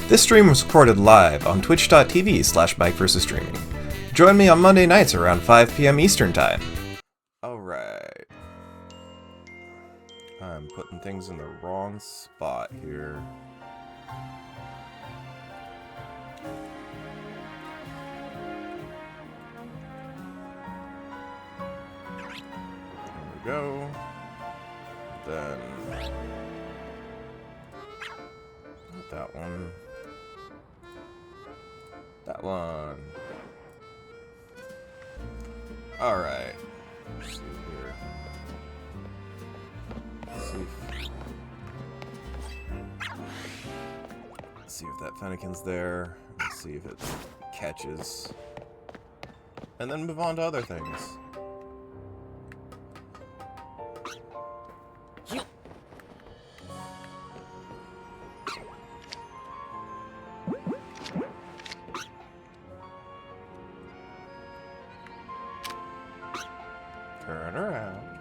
This stream was recorded live on twitch.tv/MikeVersusStreaming. Join me on Monday nights around 5 p.m. Eastern Time. Alright. I'm putting things in the wrong spot here. There we go. Then... not that one. That one. Alright. Let's see here. Let's see if that Fennekin's there. Let's see if it catches. And then move on to other things. Turn around.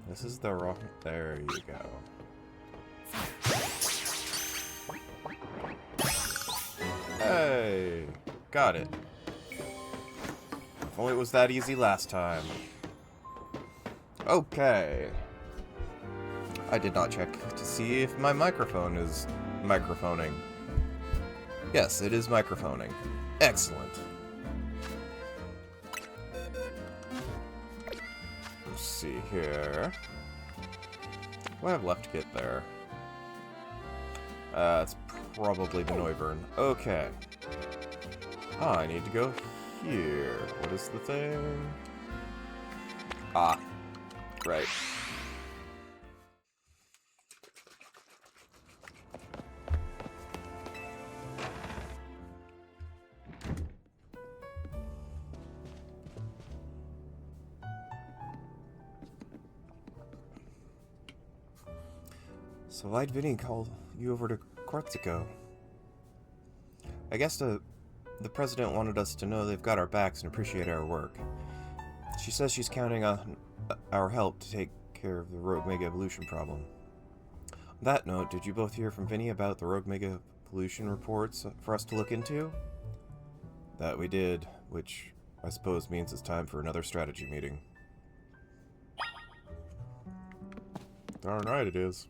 This is the wrong... there you go. Hey! Got it. If only it was that easy last time. Okay. I did not check to see if my microphone is microphoning. Yes, it is microphoning. Excellent. Let's see here. What do I have left to get there? It's probably the Noivern. Okay. Ah, I need to go here. What is the thing? Ah. Right. So why'd Vinny call you over to Kortzico? I guess the president wanted us to know they've got our backs and appreciate our work. She says she's counting on our help to take care of the Rogue Mega Evolution problem. On that note, did you both hear from Vinny about the Rogue Mega Pollution reports for us to look into? That we did, which I suppose means it's time for another strategy meeting. Darn right it is.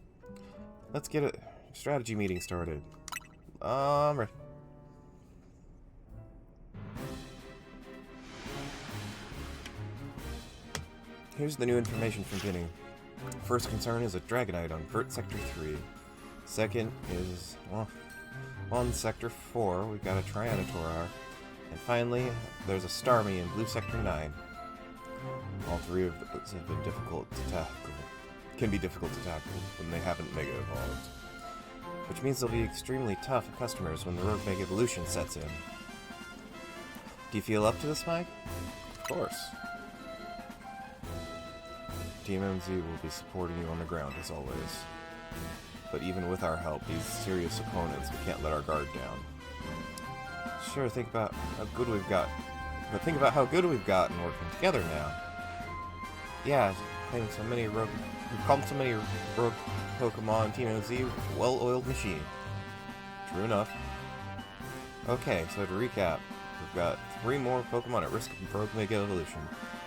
Let's get a strategy meeting started. Right. Here's the new information from Vinny. First concern is a Dragonite on Vert Sector 3. Second is, well, on Sector 4, we've got a Tyrannosaur. And finally, there's a Starmie in Blue Sector 9. All three of those have been difficult to tackle. Can be difficult to tackle when they haven't Mega Evolved. Which means they'll be extremely tough customers when the Rogue Mega Evolution sets in. Do you feel up to this, Mike? Of course. Team MZ will be supporting you on the ground as always. But even with our help, these serious opponents, we can't let our guard down. Sure, think about how good we've got. But think about how good we've gotten working together now. Yeah, playing so many rogue... we've called so many rogue Pokemon Team MZ well-oiled machine. True enough. Okay, so to recap, we've got 3 more Pokemon at risk of Rogue Mega Evolution.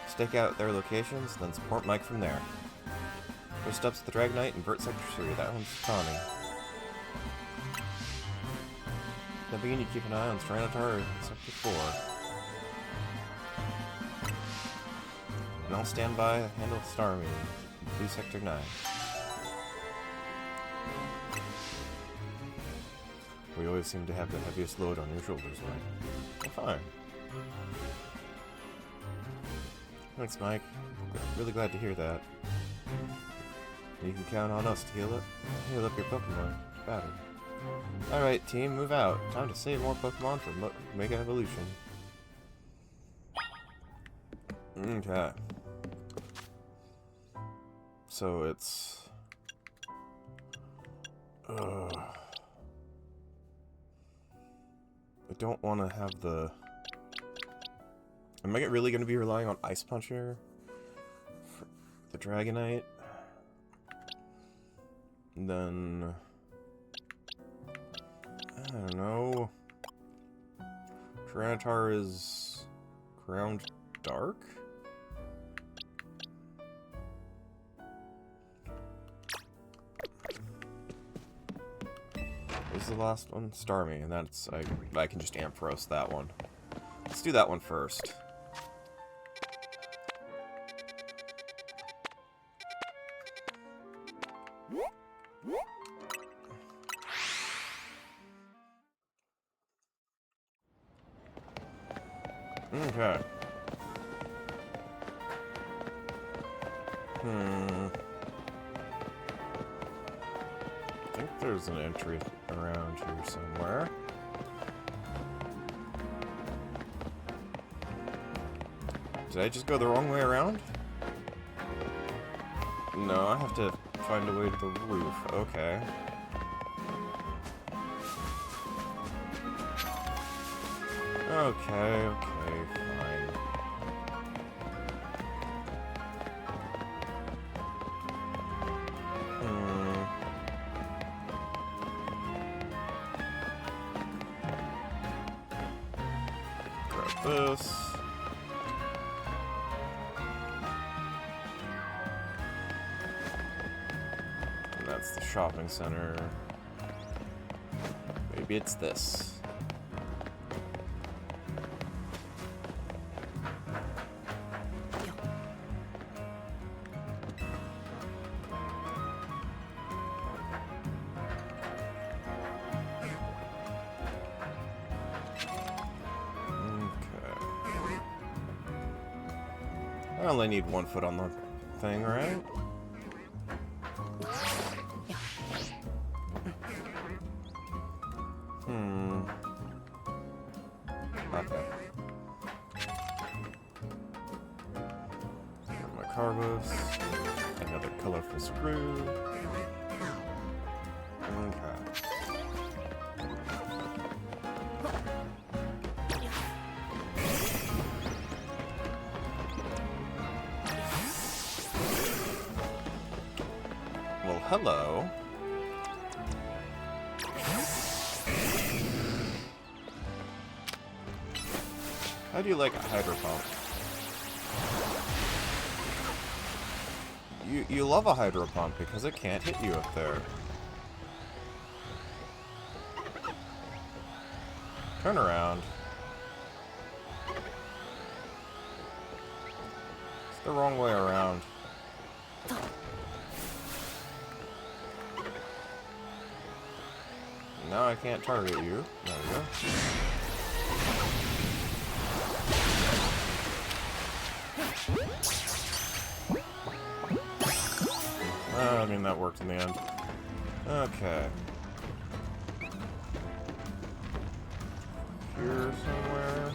Stake out their locations, then support Mike from there. First up's the Dragonite and Vert Sector 3. That one's Tawny. Then begin to keep an eye on Tyranitar in Sector 4. And I'll stand by to handle Starmie in Blue Sector 9. We always seem to have the heaviest load on your shoulders, Mike. Well, fine. Thanks, Mike. I'm really glad to hear that. You can count on us to heal up your Pokemon. Better. Alright, team, move out. Time to save more Pokemon for Mega Evolution. Okay. So it's... I don't want to have the... Am I really going to be relying on Ice Punch here? For the Dragonite? Then... I don't know... Tyranitar is... Ground Dark? What's the last one? Starmie, and that's... I can just Ampharos that one. Let's do that one first. Okay. I think there's an entry around here somewhere. Did I just go the wrong way around? No, I have to find a way to the roof. Okay. Okay, fine. Grab this. And that's the shopping center. Maybe it's this. I only need 1 foot on the thing, right? Okay. My Carbos. Another colorful screw. Okay. Well, hello. How do you like a hydro pump? You love a hydro pump because it can't hit you up there. Turn around. It's the wrong way around. Now I can't target you. There we go. I mean, that worked in the end. Okay. Here somewhere.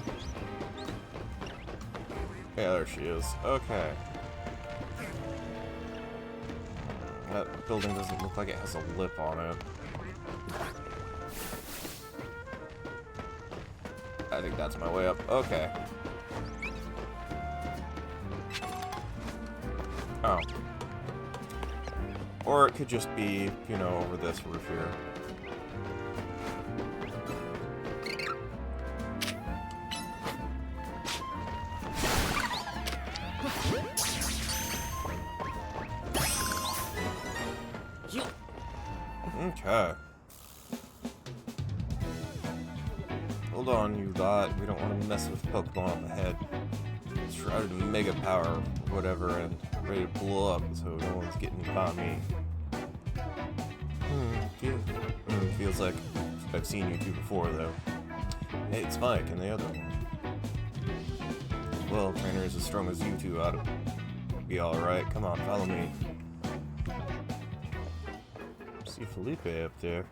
Yeah, there she is. Okay. That building doesn't look like it has a lip on it. I think that's my way up. Okay. Oh. Or it could just be, you know, over this roof here. Okay. Hold on, you lot. We don't want to mess with Pokemon up ahead. Shrouded in Mega Power, whatever, and ready to blow up, so no one's getting by me. Feels like I've seen you two before, though. Hey, it's Mike and the other one. Well, trainers as strong as you two ought to be alright. Come on, follow me. See Felipe up there.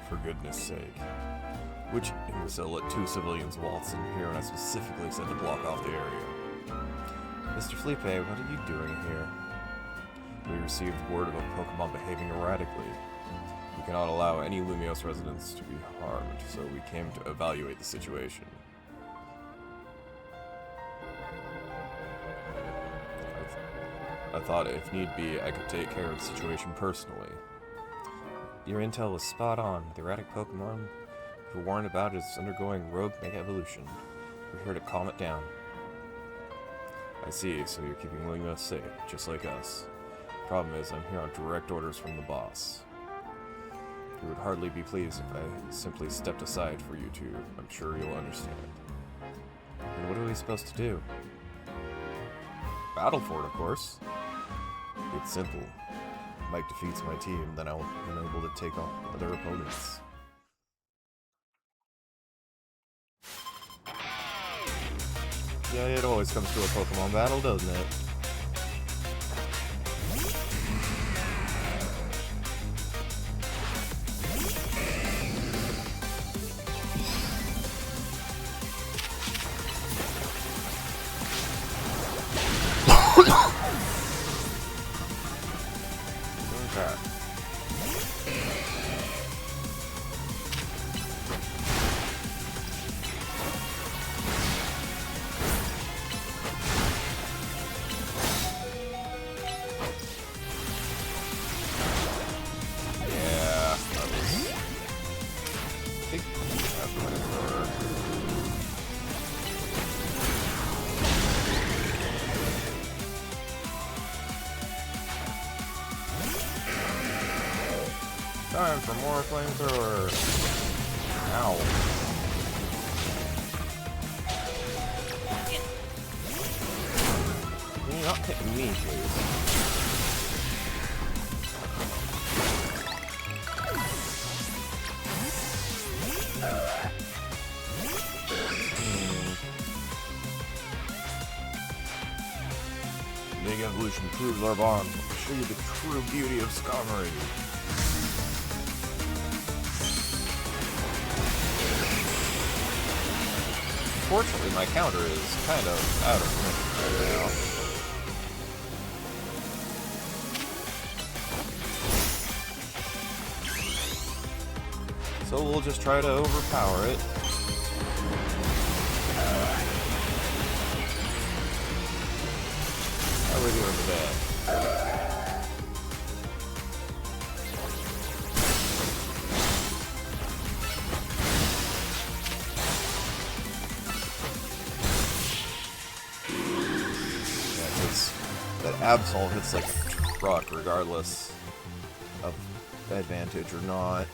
For goodness sake. Which imbecile let 2 civilians waltz in here when I specifically said to block off the area? Mr. Felipe, what are you doing here? We received word of a Pokemon behaving erratically. We cannot allow any Lumiose residents to be harmed, so we came to evaluate the situation. I thought if need be, I could take care of the situation personally. Your intel was spot on. The erratic Pokemon were warned about is undergoing rogue mega evolution. We're here to calm it down. I see, so you're keeping Lingua safe, just like us. Problem is, I'm here on direct orders from the boss. You would hardly be pleased if I simply stepped aside for you two. I'm sure you'll understand. And what are we supposed to do? Battle for it, of course. It's simple. Mike defeats my team, then I'll be able to take on other opponents. Yeah, it always comes to a Pokemon battle, doesn't it? Time for more flamethrower. Ow. Can you not hit me, please? Big evolution proves our bond. I'll show you the true beauty of Skarmory. Fortunately, my counter is kind of out of range right now. So we'll just try to overpower it. How are we doing today? Absol hits like a truck regardless of advantage or not.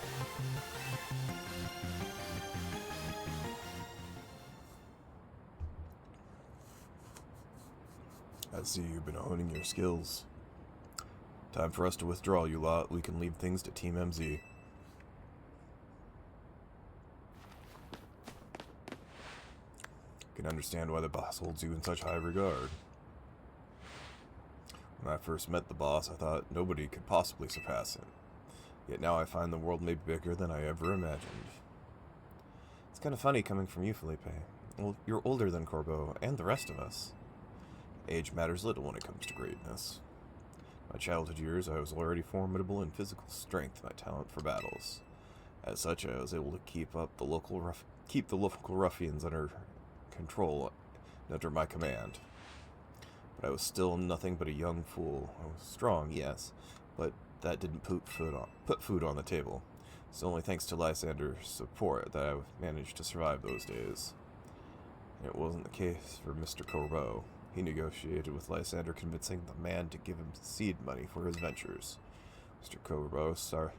I see you've been honing your skills. Time for us to withdraw, you lot. We can leave things to Team MZ. I can understand why the boss holds you in such high regard. When I first met the boss, I thought nobody could possibly surpass him. Yet now I find the world may be bigger than I ever imagined. It's kind of funny coming from you, Felipe. Well, you're older than Corbeau and the rest of us. Age matters little when it comes to greatness. My childhood years, I was already formidable in physical strength, my talent for battles. As such, I was able to keep the local ruffians under control and under my command. But I was still nothing but a young fool. I was strong, yes, but that didn't put food on the table. It's only thanks to Lysander's support that I managed to survive those days. And it wasn't the case for Mr. Corbeau. He negotiated with Lysander, convincing the man to give him seed money for his ventures. Mr. Corbeau started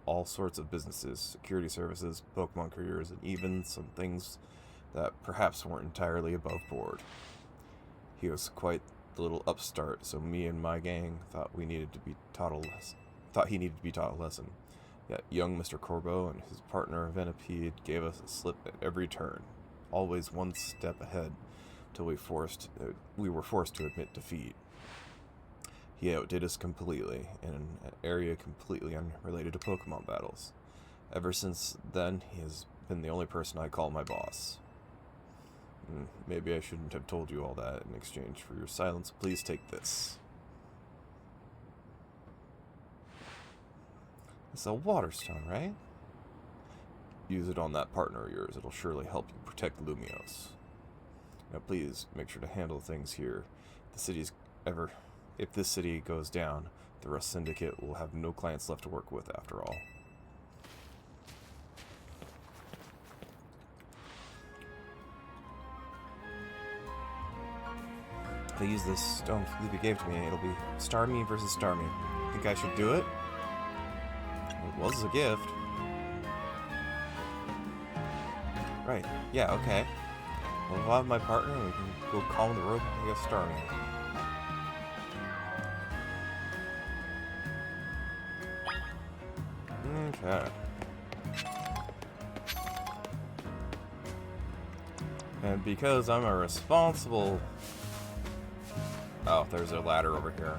all sorts of businesses, security services, Pokemon careers, and even some things that perhaps weren't entirely above board. He was quite the little upstart, so me and my gang thought he needed to be taught a lesson. Yet young Mr. Corbeau and his partner Venipede gave us a slip at every turn, always one step ahead, till we were forced to admit defeat. He outdid us completely, in an area completely unrelated to Pokemon battles. Ever since then, he has been the only person I call my boss. Maybe I shouldn't have told you all that in exchange for your silence. Please take this. It's a water stone, right? Use it on that partner of yours. It'll surely help you protect Lumiose. Now please, make sure to handle things here. If the city's ever If this city goes down, the Rust Syndicate will have no clients left to work with after all. If I use this stone Felipe gave to me, it'll be Starmie versus Starmie. Think I should do it? It was a gift. Right. Yeah, okay. Well, if I have my partner, we can go calm the rope against Starmie. Okay. And because I'm a responsible... Oh, there's a ladder over here.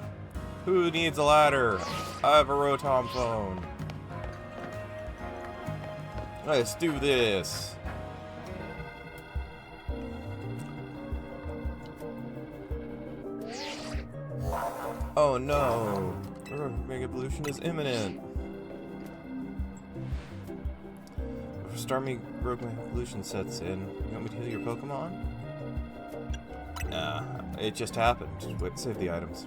Who needs a ladder? I have a Rotom phone. Let's do this. Oh no! Mega Evolution is imminent. Before Starmie Rogue Mega Evolution sets in, you want me to heal your Pokemon? Nah, it just happened. Wait, save the items.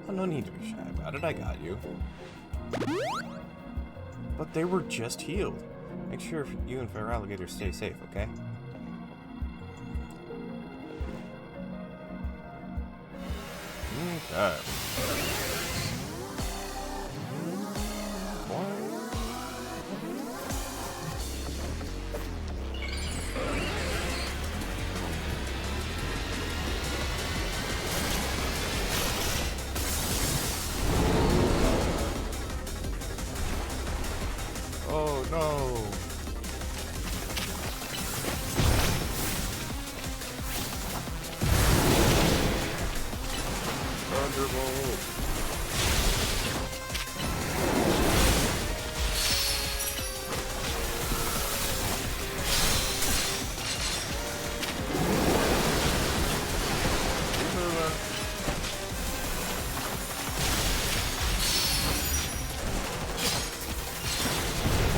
Oh, no need to be shy about it. I got you. But they were just healed. Make sure you and Feraligatr stay safe, okay? Okay. Oh no! Thunderbolt!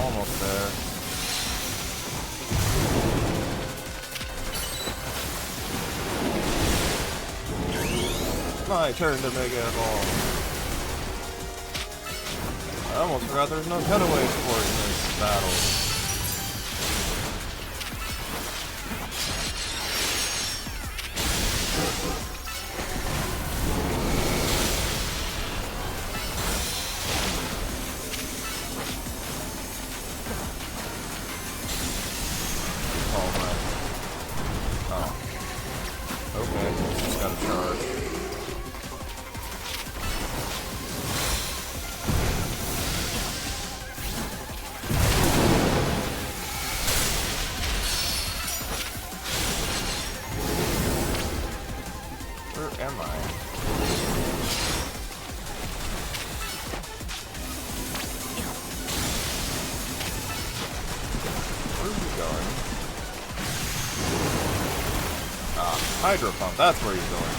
Almost there. My turn to Mega Evolve. I almost forgot there's no cutaway support in this battle. Okay, just gotta charge. Where am I? Where are we going? Hydro Pump, that's where he's going.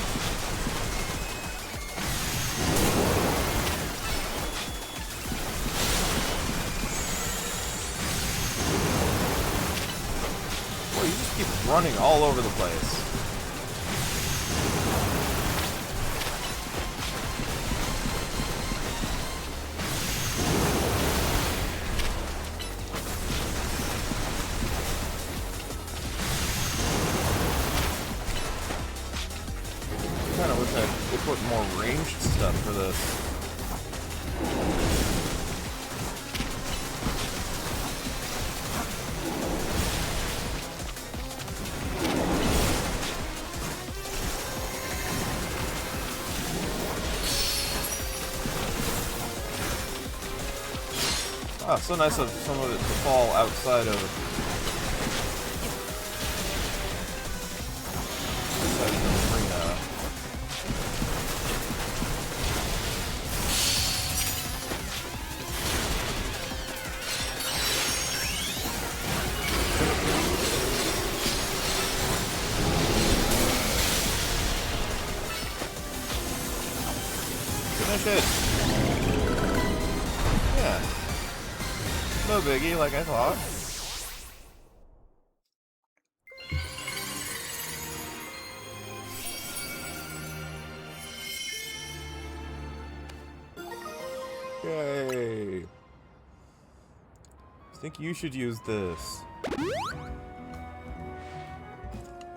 Boy, you just keep running all over the place. I kinda wish they put more ranged stuff for this. Ah, so nice of some of it to fall outside of the arena. Finish it. Yeah. No biggie, like I thought. Yay! I think you should use this.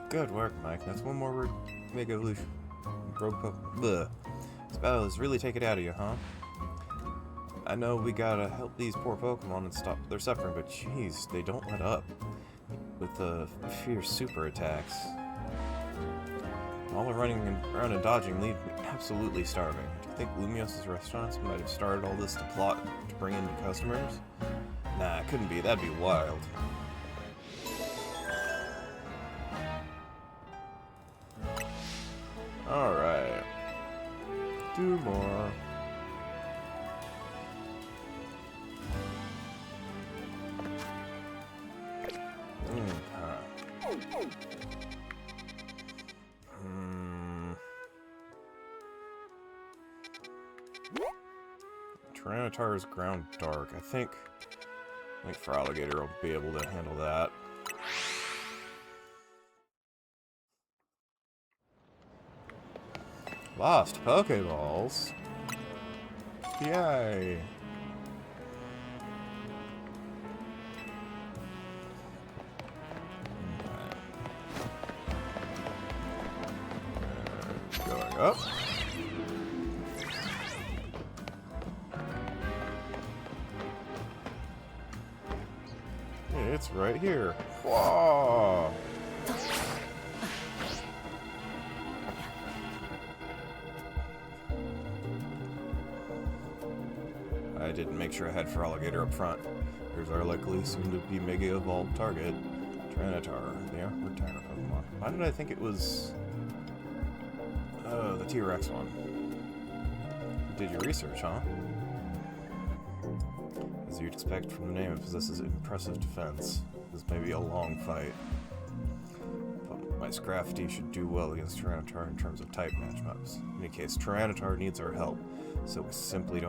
Good work, Mike. That's one more Mega Evolution. Bleh. This battle has really taken it out of you, huh? I know we gotta help these poor Pokemon and stop their suffering, but jeez, they don't let up. With the fierce super attacks. All the running around and dodging leave me absolutely starving. Do you think Lumios's restaurants might have started all this to plot to bring in new customers? Nah, it couldn't be. That'd be wild. Alright. 2 more. Tyranitar's ground dark. I think Feraligatr will be able to handle that. Lost Pokeballs. Yay! Going up. It's right here. Whoa! I didn't make sure I had Feraligatr up front. Here's our likely soon-to-be Mega Evolved target, Tyranitar, the Retired Pokemon. Why did I think it was the T-Rex one? You did your research, huh? As you'd expect from the name, it possesses impressive defense. This may be a long fight, but my Scrafty should do well against Tyranitar in terms of type matchups. In any case, Tyranitar needs our help, so we'll simply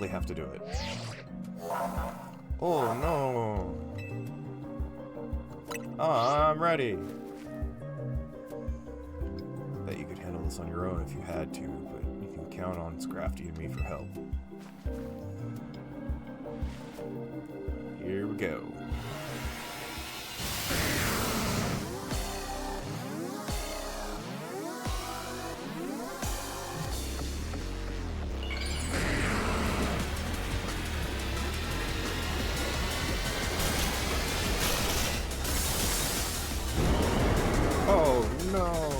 have to do it. Oh no! I'm ready! Bet you could handle this on your own if you had to, but you can count on Scrafty and me for help. Here we go. Oh no!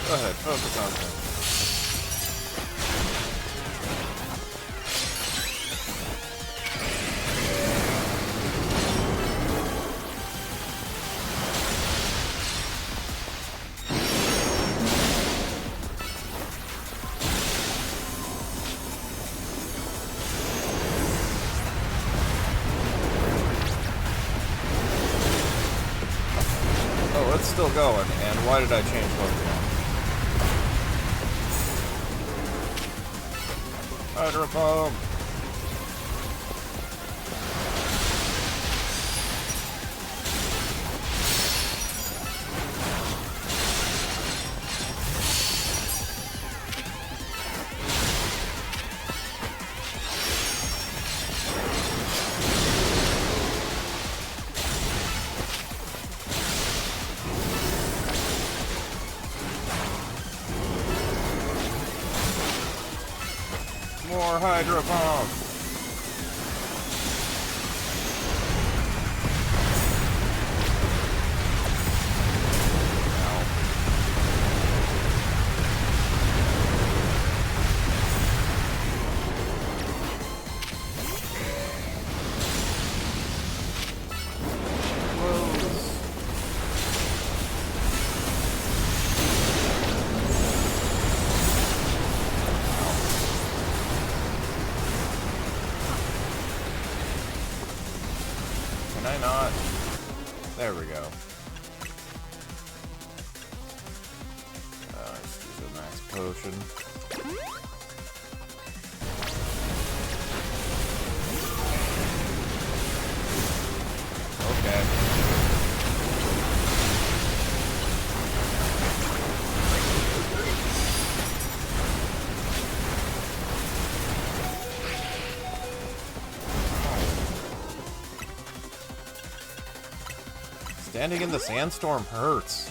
Go ahead, focus on him. Oh, it's still going, and why did I change Pokemon? Hydro Pump! More Hydro Pump! Can I not? There we go. Let's use a max potion. Okay. Standing in the sandstorm hurts.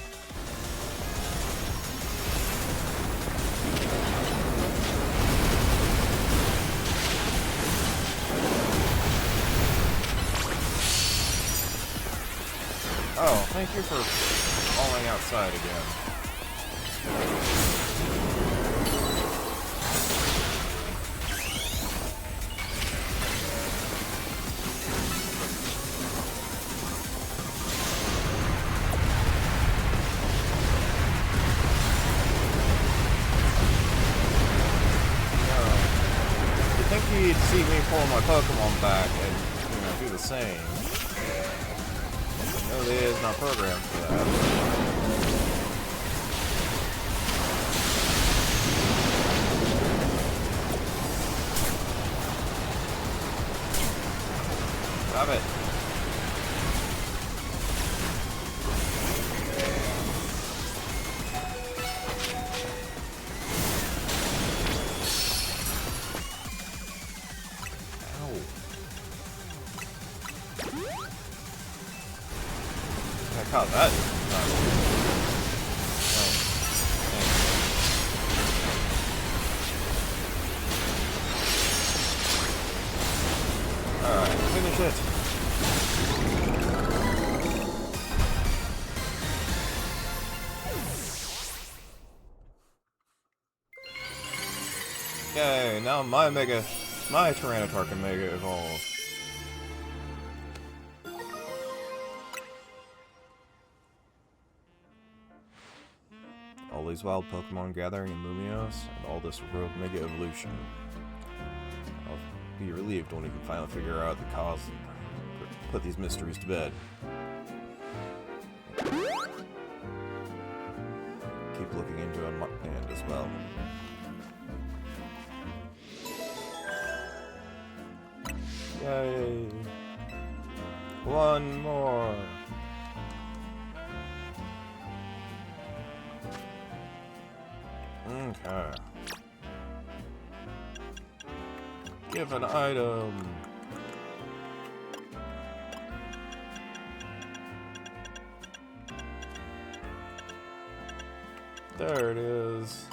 Oh, thank you for falling outside again. You'd see me pull my Pokemon back and, you know, do the same. No, they is not programmed for that. Stop it. I caught that. Alright, finish it. Okay, now my Tyranitar can Mega Evolve. All these wild Pokemon gathering in Lumiose, and all this rogue Mega Evolution. I'll be relieved when we can finally figure out the cause and put these mysteries to bed. Keep looking into on my end as well. Yay! One more! Okay. Give an item! There it is.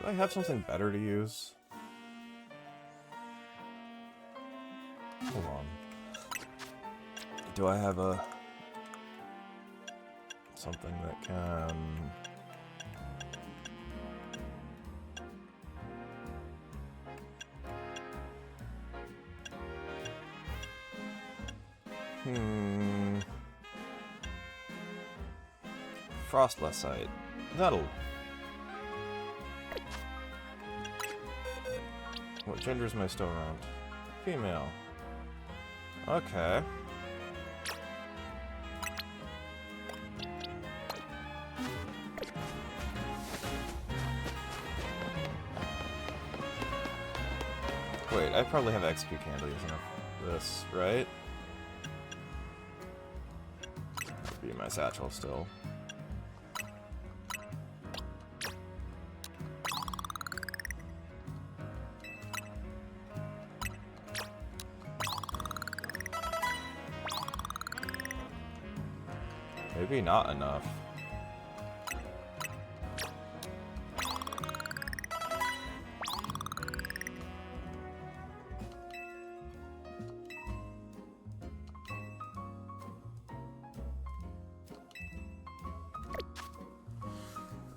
Do I have something better to use? Hold on. Do I have something that can... Frostblessite. That'll... What gender is my still around? Female. Okay. Wait, I probably have XP candy using this, right? That'd be in my satchel still. Maybe not enough.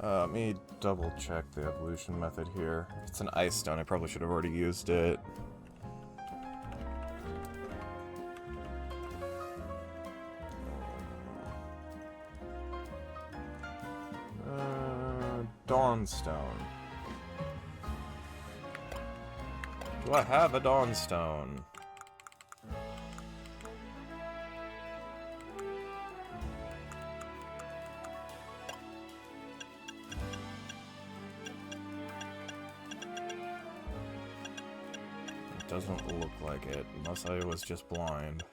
Let me double check the evolution method here. It's an ice stone, I probably should have already used it. Dawnstone. Do I have a Dawnstone? It doesn't look like it, unless I was just blind.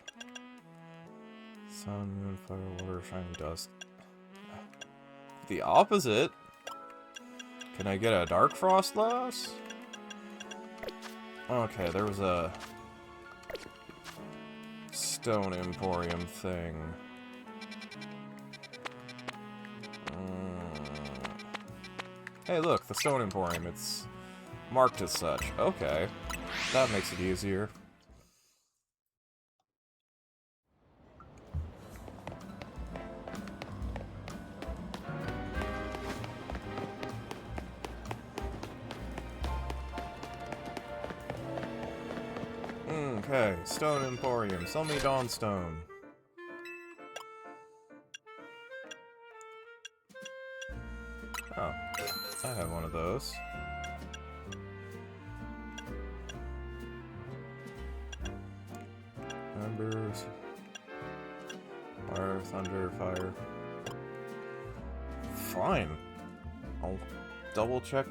Sun, moon, fire, water, shiny dust. The opposite? Can I get a Dark Frost Lass? Okay, there was a Stone Emporium thing. Hey look, the Stone Emporium, it's marked as such. Okay, that makes it easier. Okay, Stone Emporium. Sell me Dawnstone. Oh, I have one of those. Members. Fire, thunder, fire. Fine. I'll double check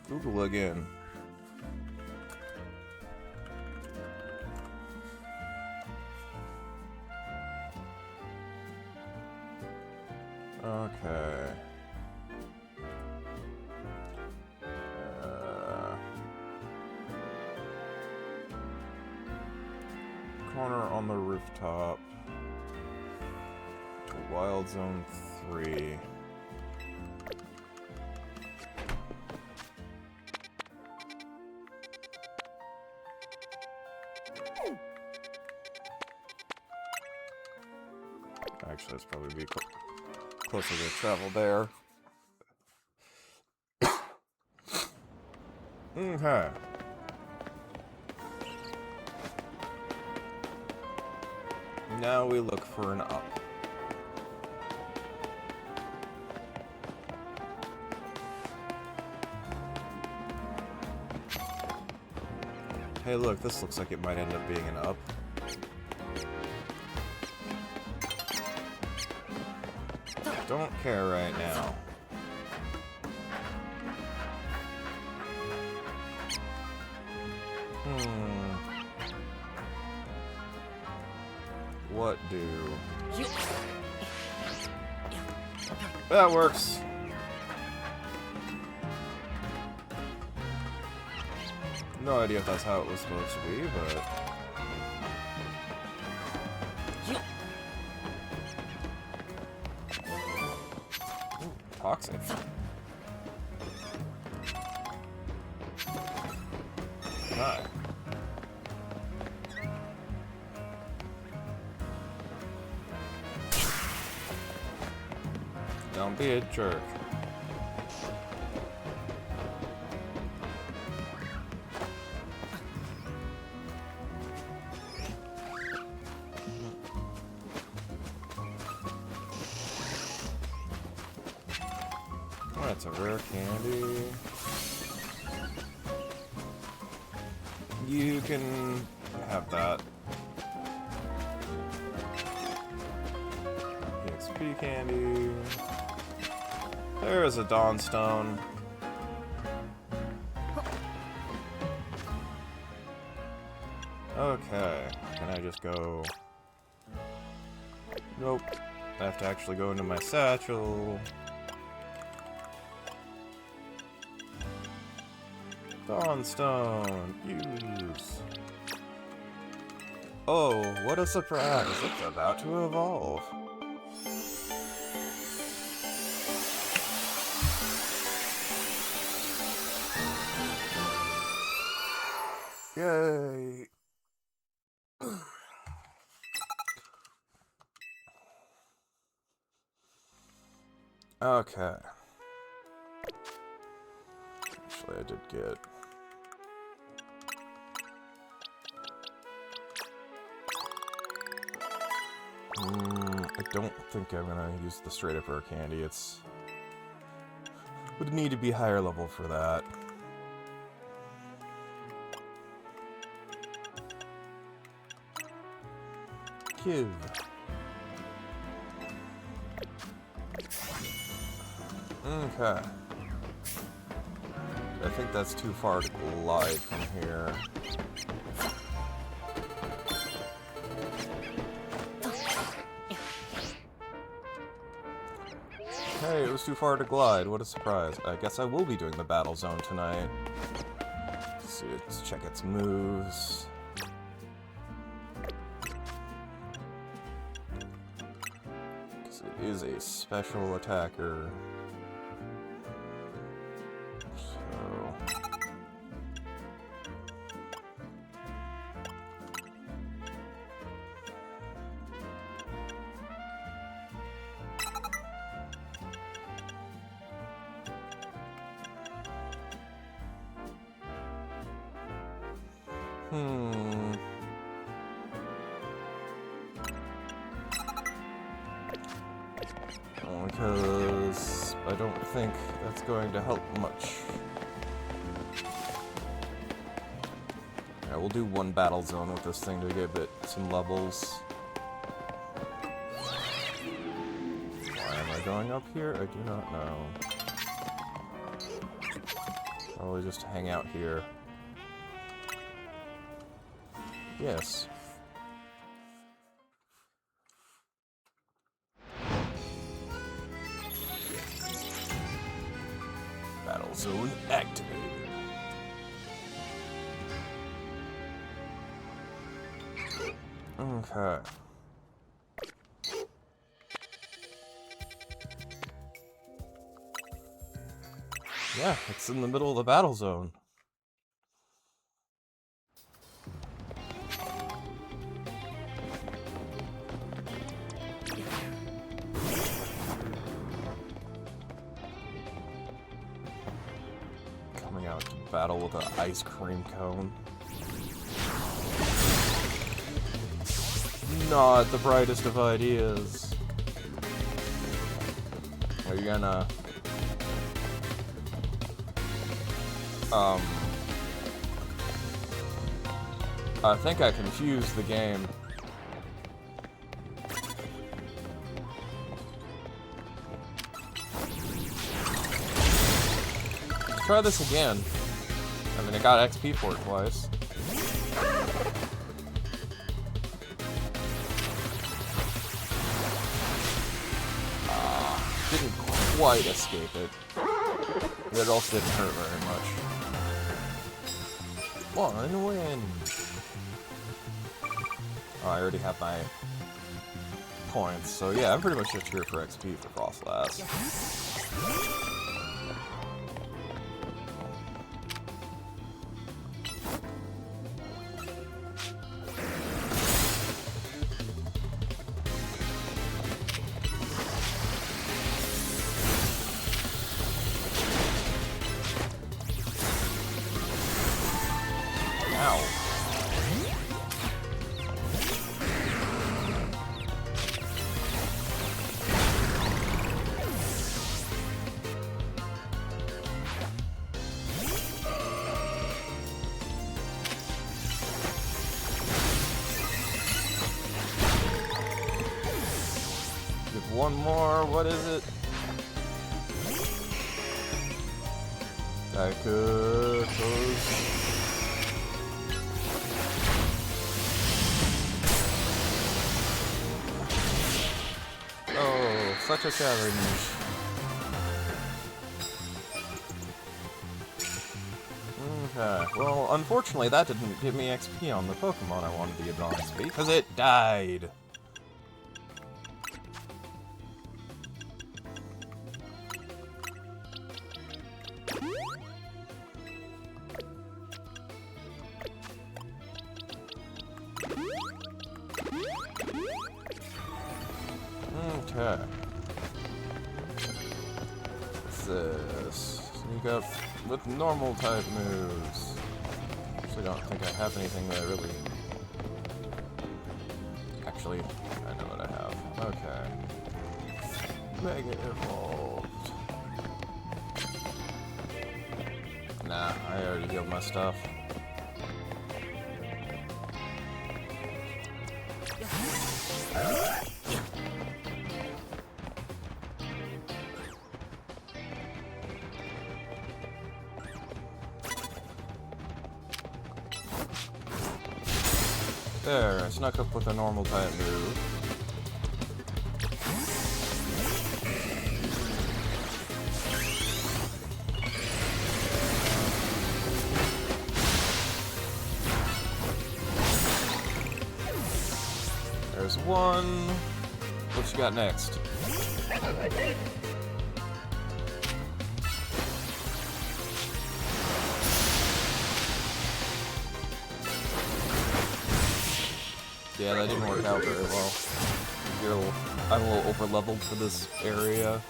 Google again. Okay. Corner on the rooftop to Wild Zone 3. Actually, that's probably be closer to travel there. Okay. Now we look for an up. Hey look, this looks like it might end up being an up. Don't care right now. What do? That works. No idea if that's how it was supposed to be, but... Ooh, toxic. Hi. Don't be a jerk. Oh, that's a rare candy. You can have that. EXP candy. There is a Dawnstone. Okay, can I just go? Nope. I have to actually go into my satchel. Dawnstone, use. Oh, what a surprise! It's about to evolve. Yay! Okay. Actually, I did get... I don't think I'm gonna use the straight up rare candy. It's Would need to be higher level for that. Kiv. Okay. I think that's too far to glide from here. Hey, it was too far to glide. What a surprise. I guess I will be doing the battle zone tonight. Let's check its moves. Because it is a special attacker. Because I don't think that's going to help much. Yeah, we'll do one battle zone with this thing to give it some levels. Why am I going up here? I do not know. Probably just hang out here. Yes. Battle zone activated. Okay. Yeah, it's in the middle of the battle zone. Coming out to battle with an ice cream cone. Not the brightest of ideas. Are you gonna... I think I confused the game. Let's try this again. I mean, I got XP for it twice. Didn't quite escape it. But it also didn't hurt very much. One win! Oh, I already have my points, so yeah, I'm pretty much just here for XP for Frostlass. Ow. Give one more, what is it? I could close. Oh, such a challenge. Okay, well, unfortunately that didn't give me XP on the Pokemon I wanted the Advance because it died. Okay. What's this? Sneak up with normal type moves. Actually, don't think I have anything that I really... Actually, I know what I have. Okay. Mega Evolved. Nah, I already healed my stuff. There, I snuck up with a normal type move. There's one. What you got next? Yeah, that didn't work out very well. I'm a little over leveled for this area.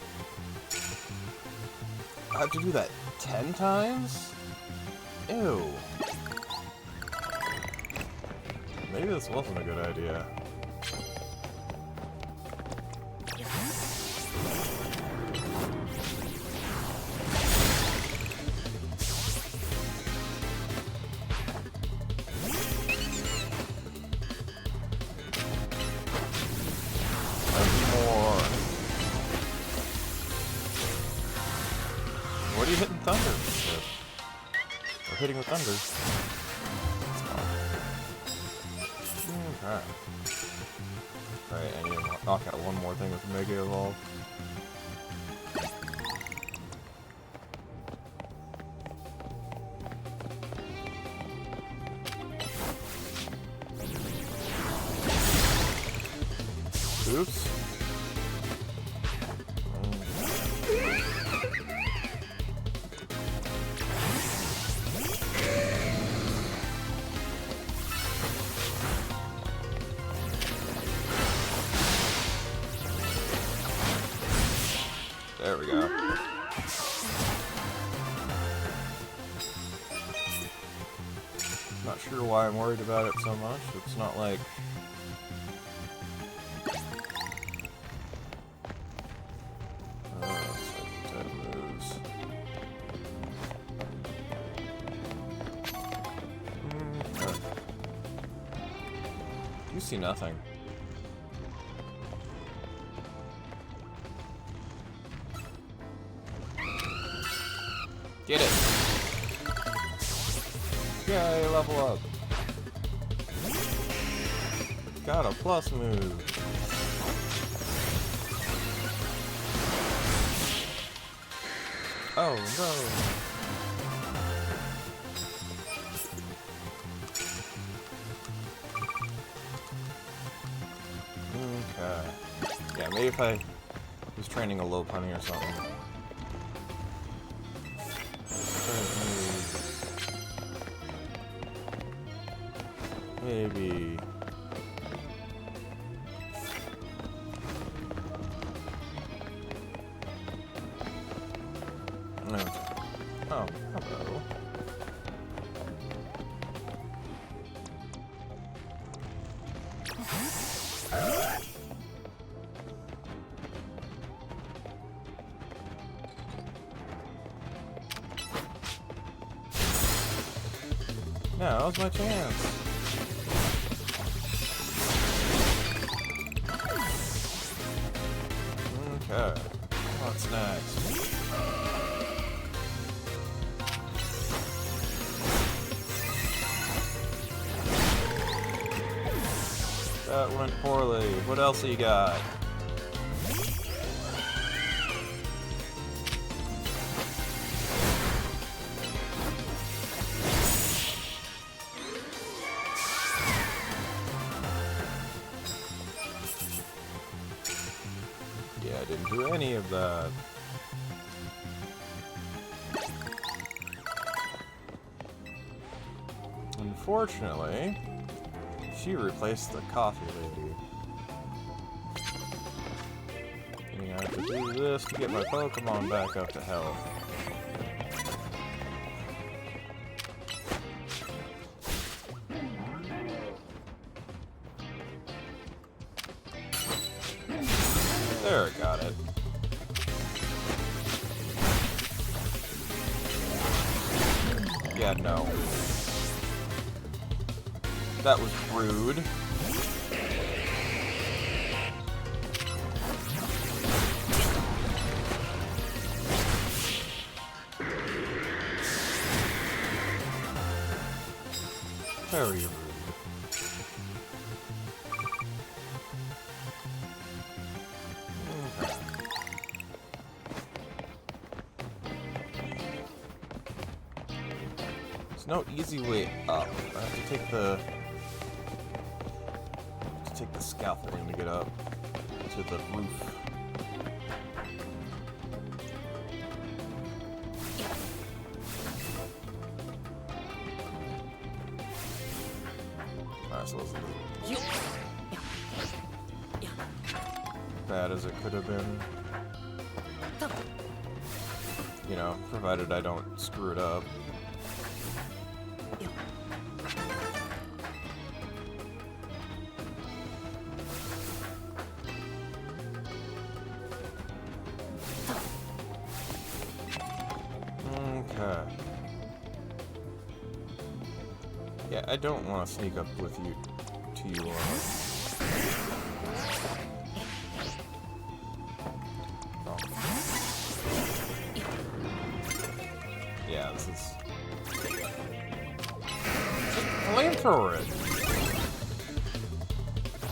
I have to do that 10 times? Ew. Maybe this wasn't a good idea. What are you hitting thunder with? Or hitting with thunder? Alright. Alright, I need to knock out one more thing with the Mega Evolve. Oops. There we go. Not sure why I'm worried about it so much. It's not like... moves. You see nothing. Get it! Yay, level up! Got a plus move! Oh no! Okay. Yeah, maybe if I was training a low punny or something. Maybe. No. Oh, hello. Now's my chance. Okay, what's next? That went poorly. What else you got? Yeah, I didn't do any of that. Unfortunately, she replaced the coffee lady. Meaning I have to do this to get my Pokemon back up to health. There, got it. Yeah, no. That was rude. Very rude. Okay. There's no easy way up. I have to take the scaffolding to get up to the roof. Alright, so this is bad as it could have been. You know, provided I don't screw it up. Okay. Yeah, I don't want to sneak up with you to you all. Oh. Yeah, this is... Just flamethrower it!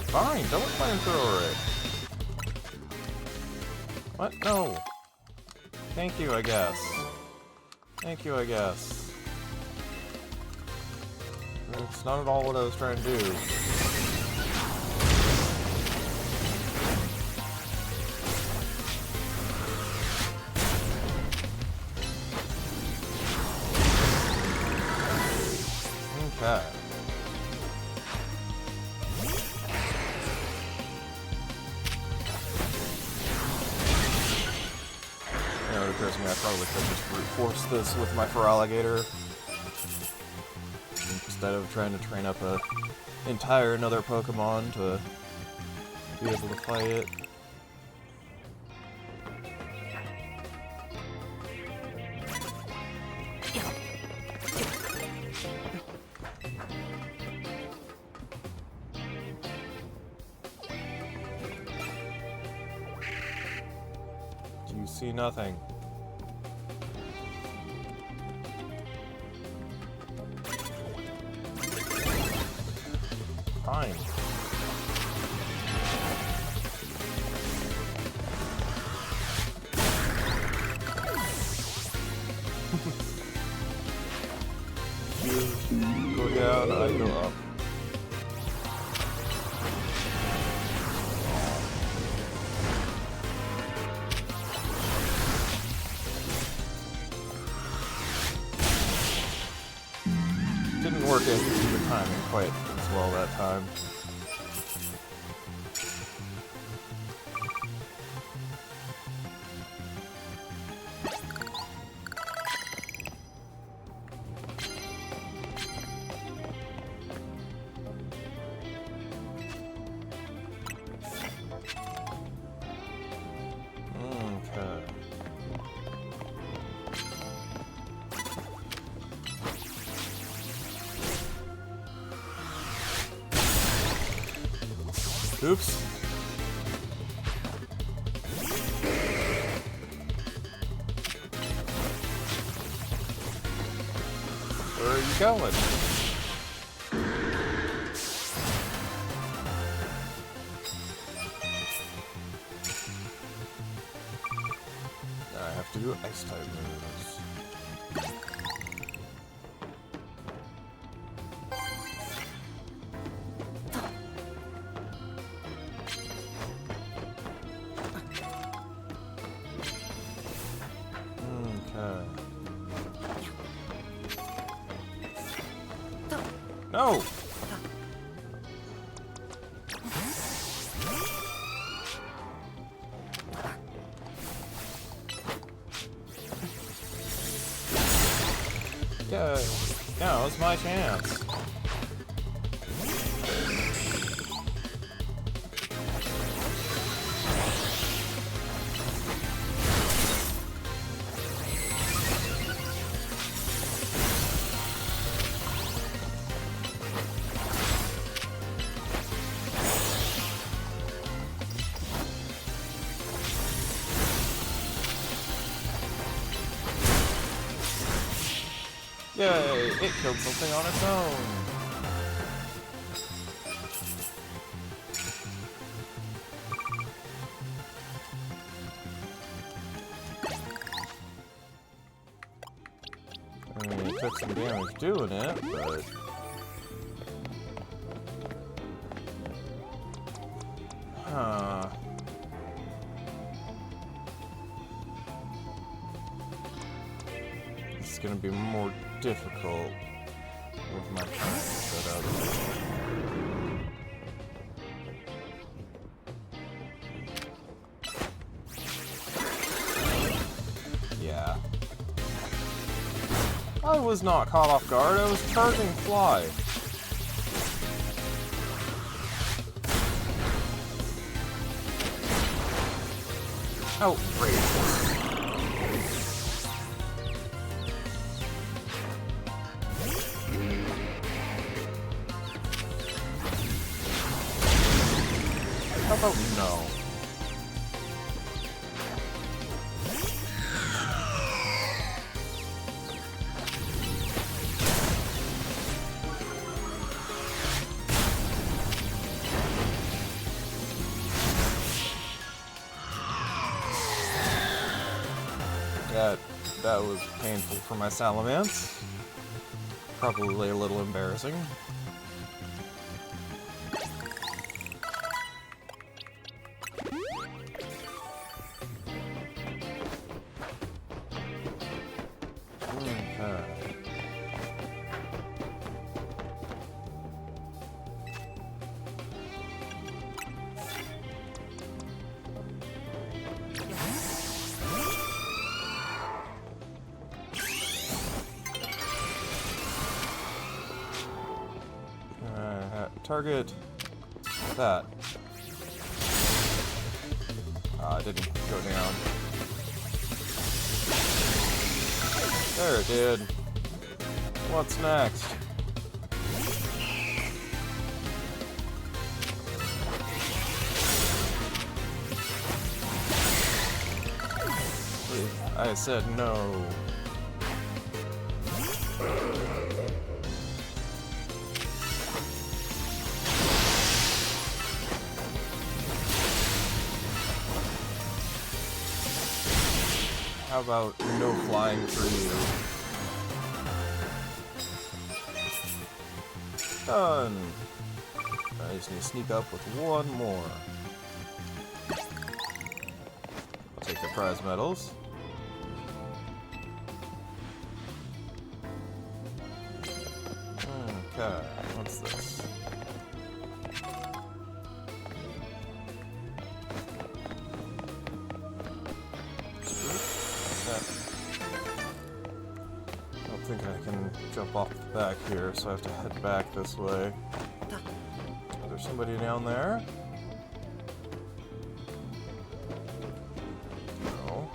Fine, don't flamethrower it! What? No! Thank you, I guess. Thank you, I guess. It's not at all what I was trying to do. Okay. You know, it occurs to me I probably could just brute force this with my Feraligatr instead of trying to train up a entire another Pokemon to be able to fight it. You see nothing. Fine. You go down, I go up. Didn't work into the timing quite as well that time. Okay. Oops. Where are you going? I have to do ice type moves. No! Yeah, now it's my chance. Yay! It killed something on its own! I mean, it took some damage doing it, but... Huh... It's gonna be more difficult with my current setup. Yeah. I was not caught off guard, I was charging fly. Outrageous. How about no? That was painful for my Salamence. Probably a little embarrassing. Okay. Target that. It didn't go down. There it did. What's next? I said no. How about no flying for you? Done! I just need to sneak up with one more. I'll take the prize medals. Okay, what's this? I don't think I can jump off the back here, so I have to head back this way. Is there somebody down there? No.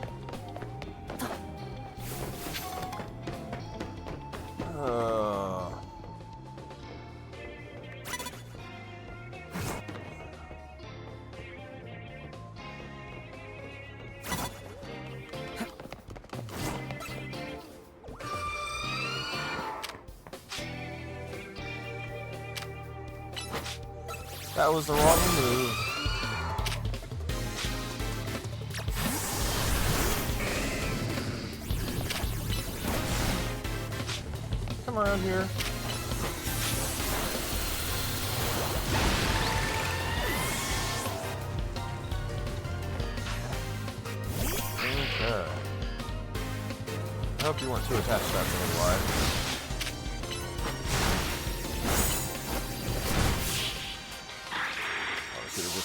That was the wrong move. Come around here. Okay. I hope you weren't too attached to that little line.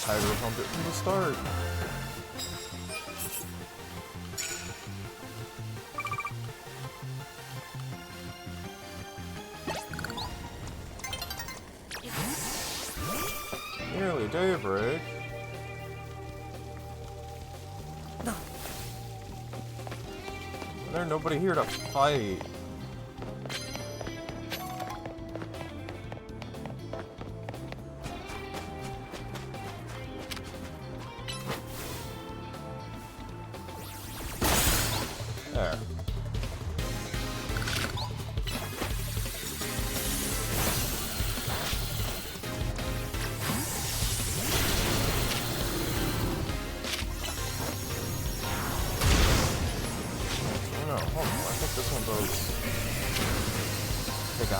I would have held it from the start. Nearly daybreak. No. There's nobody here to fight. There.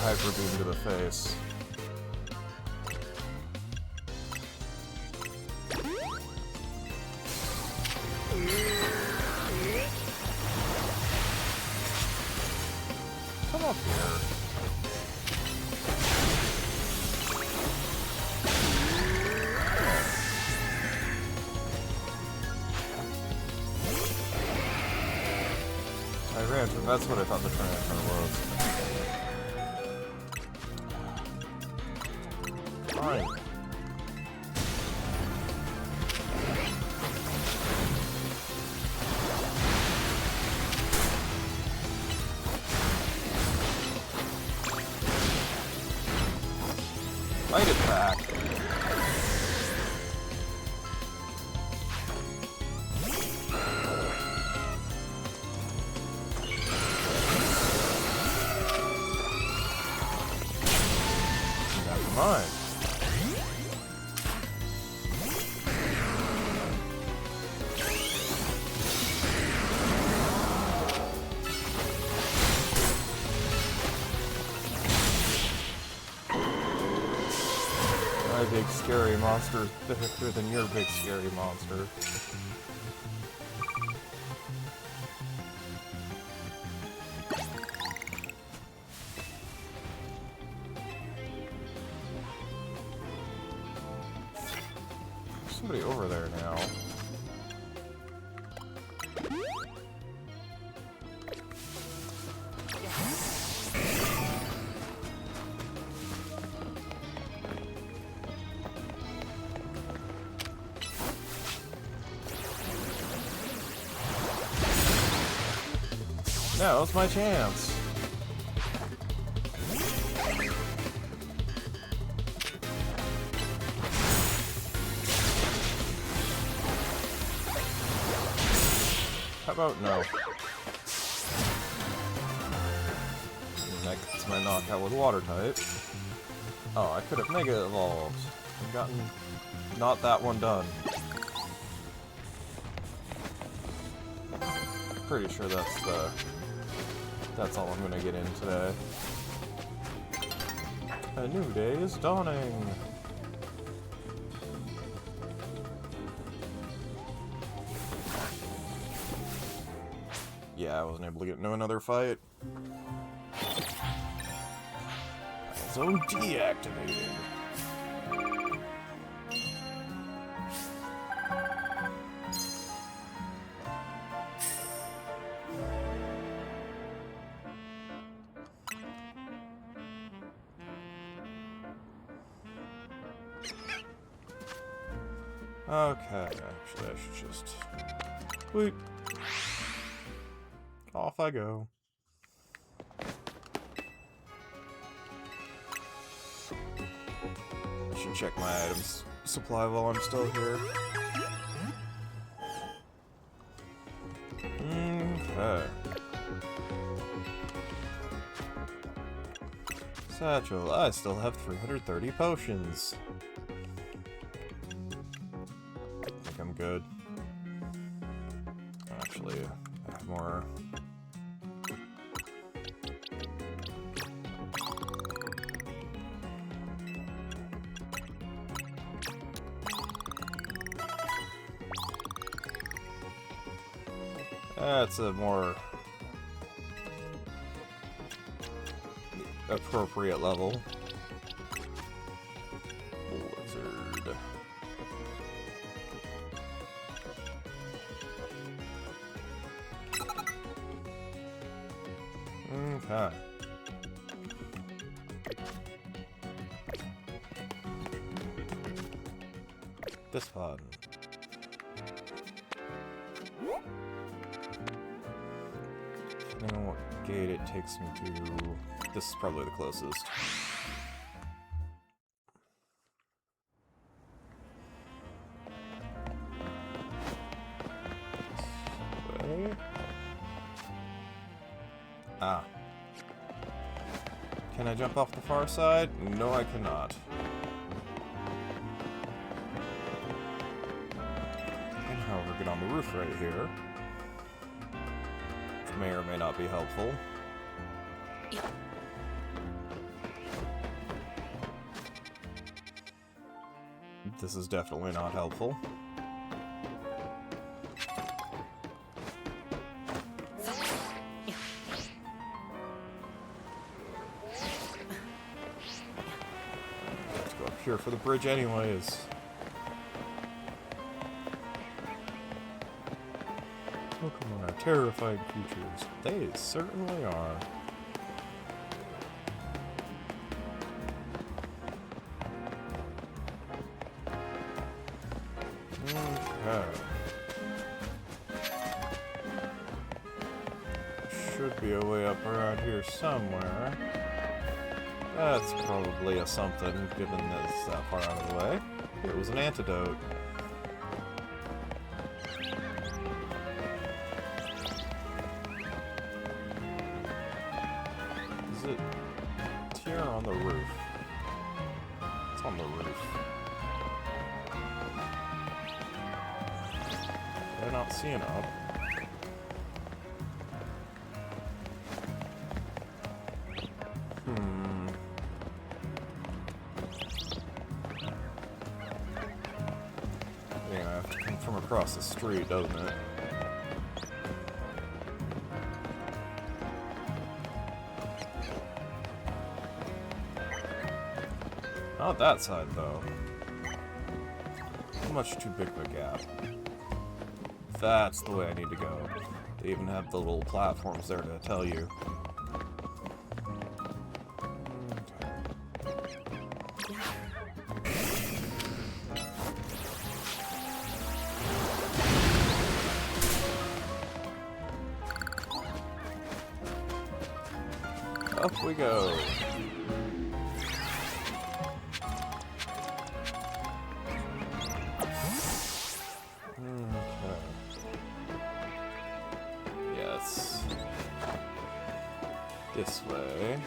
hyper beam to the face. Come up here. Tyrantrum, that's what I thought the Tyrantrum was. Fine. Fight it back. Never mind. My big scary monster is bigger than your big scary monster. There's somebody over there now. Now's my chance. How about no? Next, my knockout with water type. Oh, I could have mega evolved and gotten not that one done. Pretty sure that's all I'm gonna get in today. A new day is dawning. Yeah, I wasn't able to get into another fight. Zone deactivated. Okay, actually I should just... Wait. Off I go. I should check my items supply while I'm still here. Okay. Satchel, I still have 330 potions. I think I'm good. Actually, I have more. That's a more appropriate level. Blizzard. Okay. This one. Depending on what gate it takes me to... This is probably the closest. This way. Ah. Can I jump off the far side? No, I cannot. I can, however, get on the roof right here. Which may or may not be helpful. This is definitely not helpful. Let's go up here for the bridge anyways. Pokemon are terrifying creatures. They certainly are. Okay. Should be a way up around here somewhere. That's probably a something, given this that far out of the way. It was an antidote. Is it here or on the roof? It's on the roof. Did I not see an up? Yeah, I have to come from across the street, doesn't it? Not that side, though. Much too big of a gap. That's the way I need to go. They even have the little platforms there to tell you. Up we go. Yes. This way.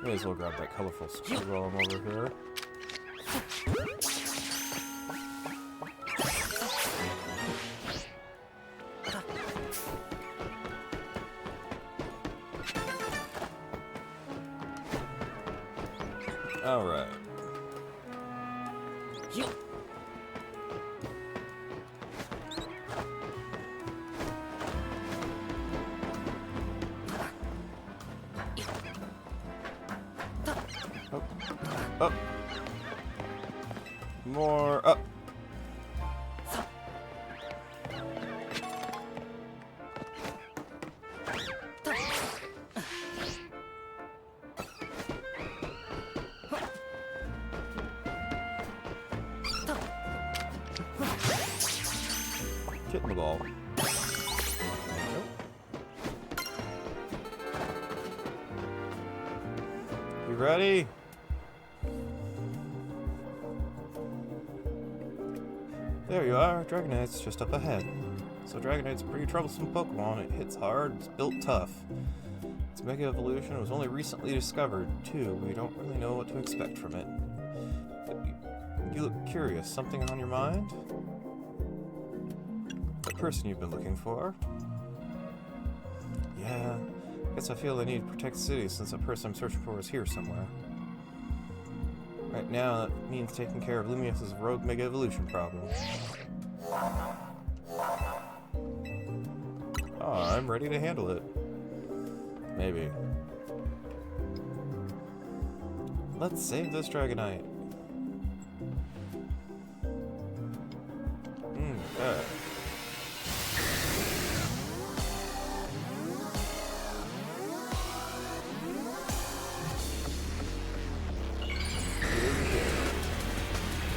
May as well grab that colorful squid while I'm over here. All right. Up. Up. More up. Getting the ball. You ready? There you are, Dragonite's just up ahead. So Dragonite's a pretty troublesome Pokemon. It hits hard, it's built tough. Its Mega Evolution was only recently discovered, too. We don't really know what to expect from it. You look curious. Something on your mind? The person you've been looking for? Yeah, guess I feel the need to protect the city since the person I'm searching for is here somewhere. Right now, that means taking care of Lumios's rogue Mega Evolution problem. Oh, I'm ready to handle it. Maybe. Let's save this Dragonite. Okay.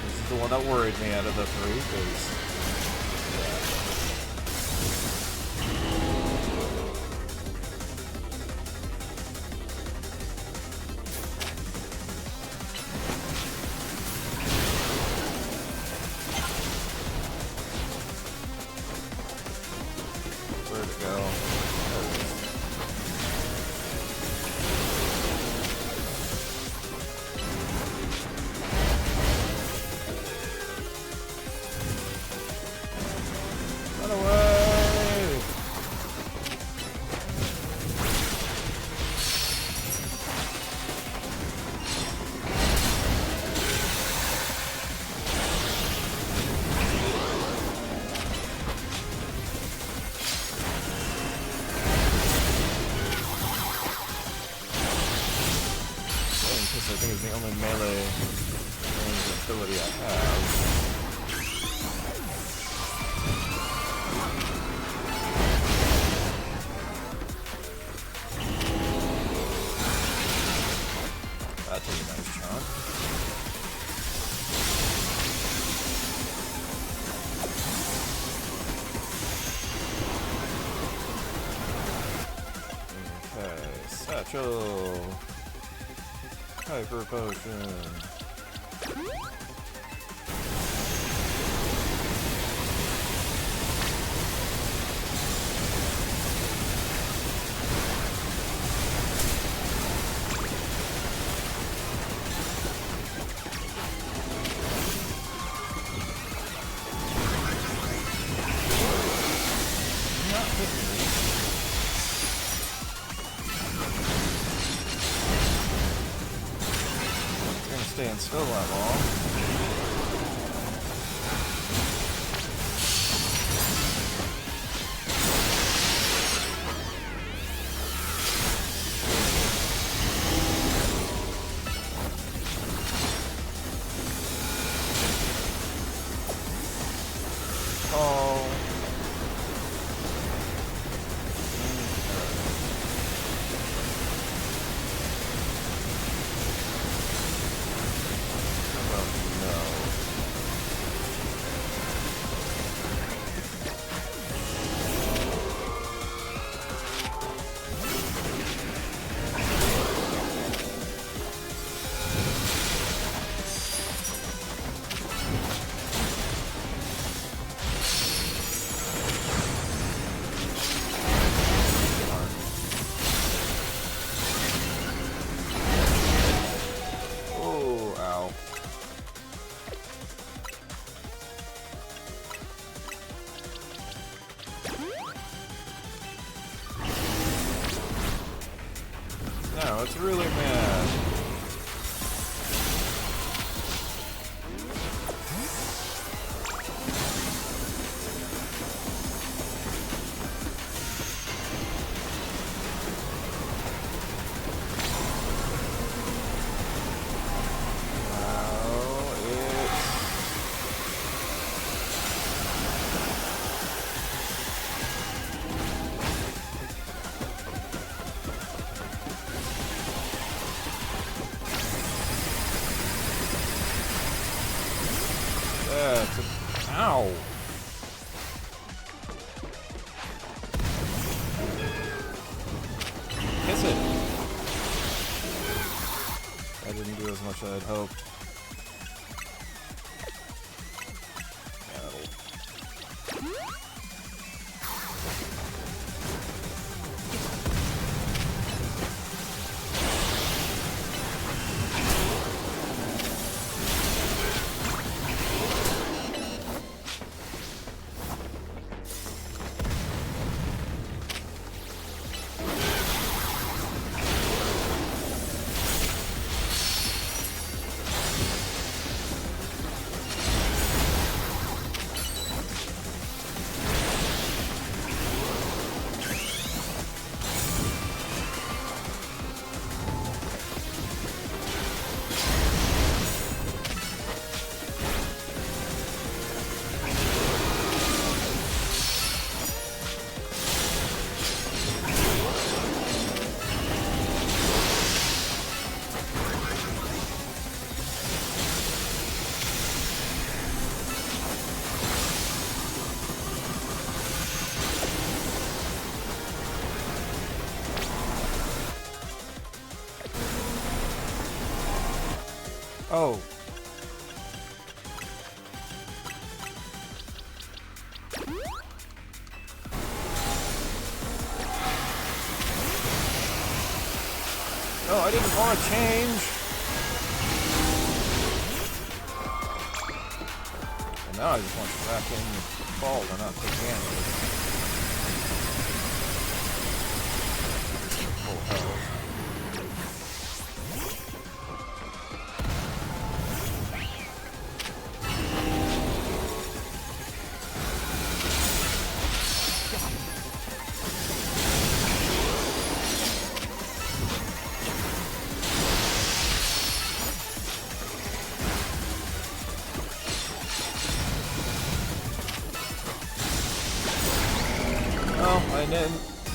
This is the one that worried me out of the three, because... Where'd it go? the only melee range ability I have. That's a nice chunk. Okay, satchel. Hyper potion. Staying still that long. Oh. No, it's really mad. Ow! Kiss it! That didn't do as much as I'd hoped. Yeah, that'll... Oh. No, I didn't want to change. And now I just want to back in the fall and not take damage. Full health.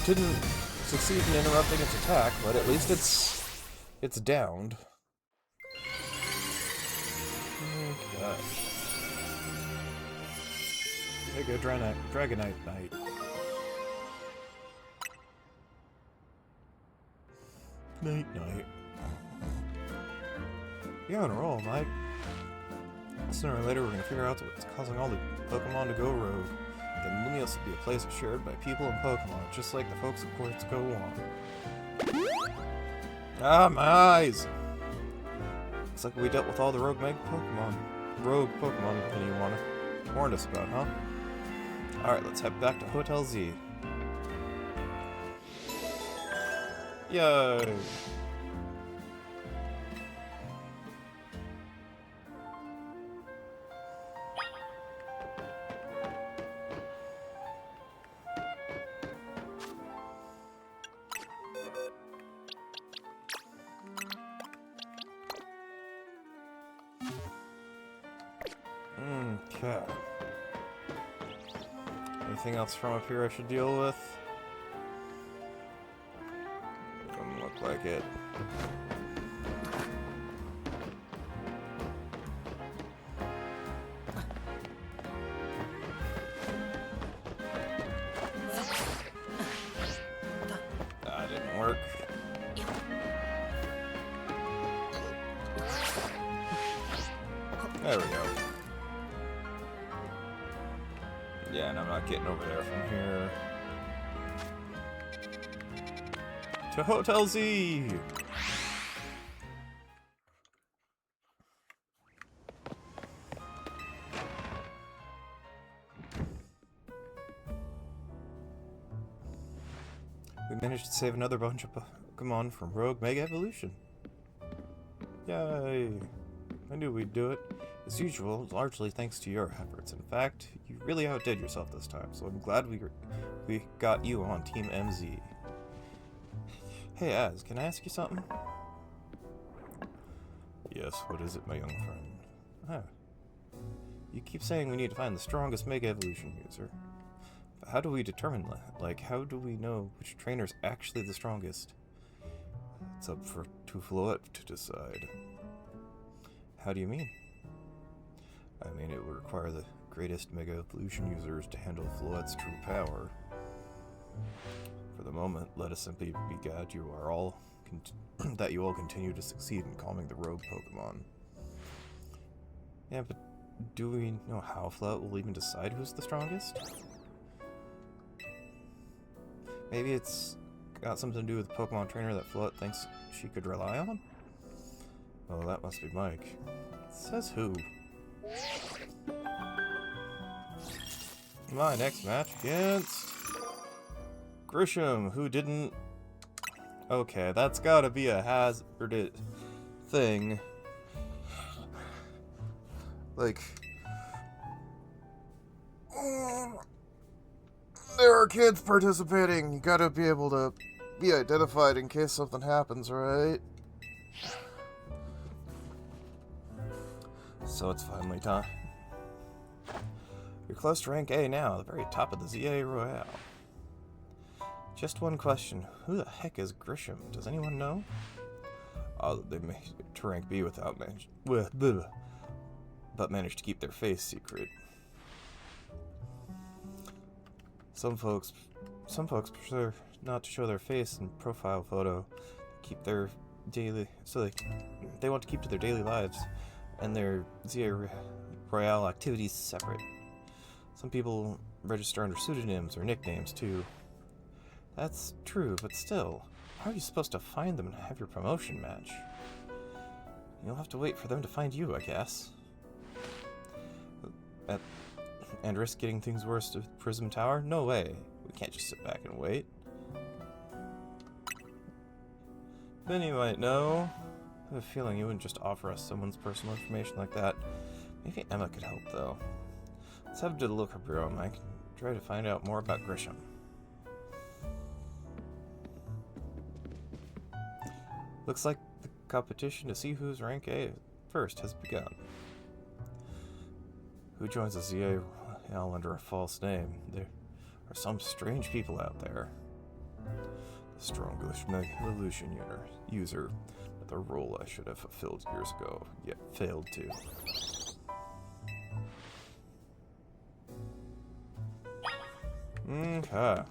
didn't succeed in interrupting its attack, but at least it's downed. Okay. There you go, Dragonite Knight. Night. You're on a roll, Mike. Sooner or later, we're gonna figure out what's causing all the Pokemon to go rogue. Then Lumios will be a place shared by people and Pokemon, just like the folks of Quartz go on. Ah, my eyes! Looks like we dealt with all the rogue Pokemon that you warned us about, huh? Alright, let's head back to Hotel Z. Yay! Okay. Anything else from up here I should deal with? Doesn't look like it. That didn't work. There we go. Yeah, and I'm not getting over there from here. To Hotel Z! We managed to save another bunch of Pokemon from Rogue Mega Evolution. Yay! I knew we'd do it. As usual, largely thanks to your efforts. In fact, you really outdid yourself this time, so I'm glad we got you on Team MZ. Hey, Az, can I ask you something? Yes, what is it, my young friend? Ah. You keep saying we need to find the strongest Mega Evolution user. But how do we determine that? Like, how do we know which trainer's actually the strongest? It's up to Floette to decide. How do you mean? I mean, it would require the greatest Mega Evolution users to handle Floette's true power. For the moment, let us simply be glad you are all that you all continue to succeed in calming the rogue Pokemon. Yeah, but do we know how Floette will even decide who's the strongest? Maybe it's got something to do with the Pokemon trainer that Floette thinks she could rely on? Well, that must be Mike. It says who? My next match against Grisham, who didn't... Okay, that's gotta be a hazarded thing. Like... there are kids participating. You gotta be able to be identified in case something happens, right? So it's finally time. You're close to rank A now, the very top of the ZA Royale. Just one question. Who the heck is Grisham? Does anyone know? Oh, they made it to rank B without but managed to keep their face secret. Some folks prefer not to show their face in profile photo. Keep their daily... So they want to keep to their daily lives and their ZA Royale activities separate. Some people register under pseudonyms or nicknames, too. That's true, but still, how are you supposed to find them and have your promotion match? You'll have to wait for them to find you, I guess. And risk getting things worse to Prism Tower? No way. We can't just sit back and wait. Benny might know. I have a feeling you wouldn't just offer us someone's personal information like that. Maybe Emma could help, though. Let's have a look up your own, Mike. Try to find out more about Grisham. Looks like the competition to see who's rank A first has begun. Who joins the ZA Royale under a false name? There are some strange people out there. The strongest evolution user, the role I should have fulfilled years ago, yet failed to. Okay.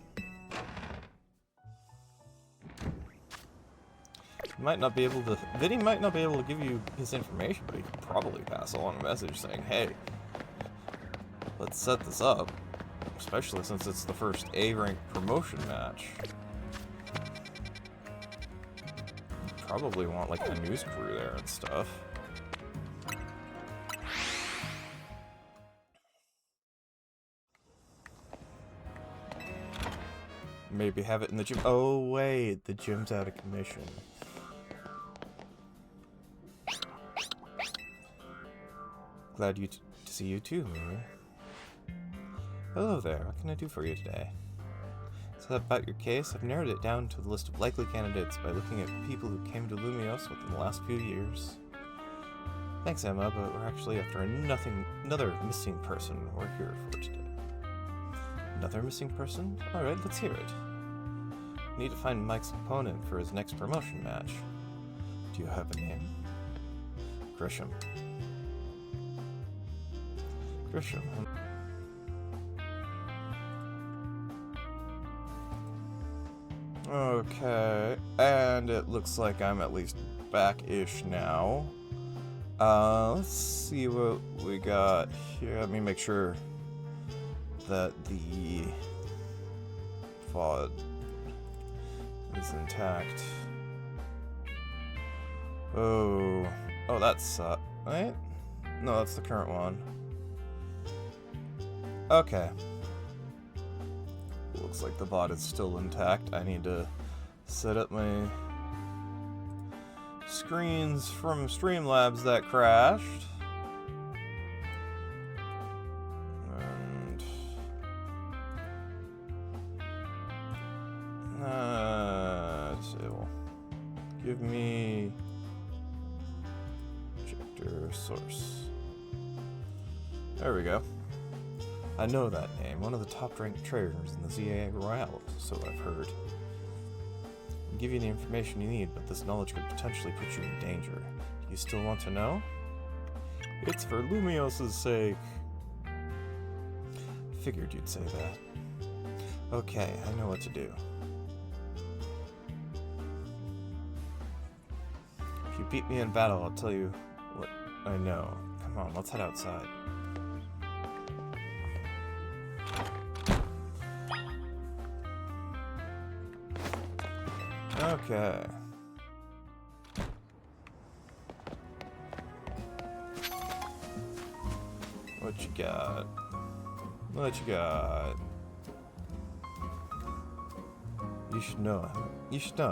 Vinny might not be able to give you his information, but he could probably pass along a message saying, hey, let's set this up. Especially since it's the first A-rank promotion match. Probably want like a news crew there and stuff. Maybe have it in the gym. Oh wait, the gym's out of commission. Glad to see you too, Mimi. Hello there, what can I do for you today? So about your case, I've narrowed it down to the list of likely candidates by looking at people who came to Lumiose within the last few years. Thanks, Emma, but we're actually after another missing person we're here for today. Another missing person? Alright, let's hear it. We need to find Mike's opponent for his next promotion match. Do you have a name? Grisham. Grisham. Okay, and it looks like I'm at least back-ish now. Let's see what we got here. Let me make sure that the VOD is intact. Oh, that's right? No, that's the current one. Okay. Looks like the VOD is still intact. I need to set up my screens from Streamlabs that crashed. And so give me projector source. There we go. I know that name, one of the top-ranked traders in the ZA Royale, so I've heard. I'll give you the information you need, but this knowledge could potentially put you in danger. Do you still want to know? It's for Lumiose's sake. Figured you'd say that. Okay, I know what to do. If you beat me in battle, I'll tell you what I know. Come on, let's head outside. Okay. What you got? What you got? You should know.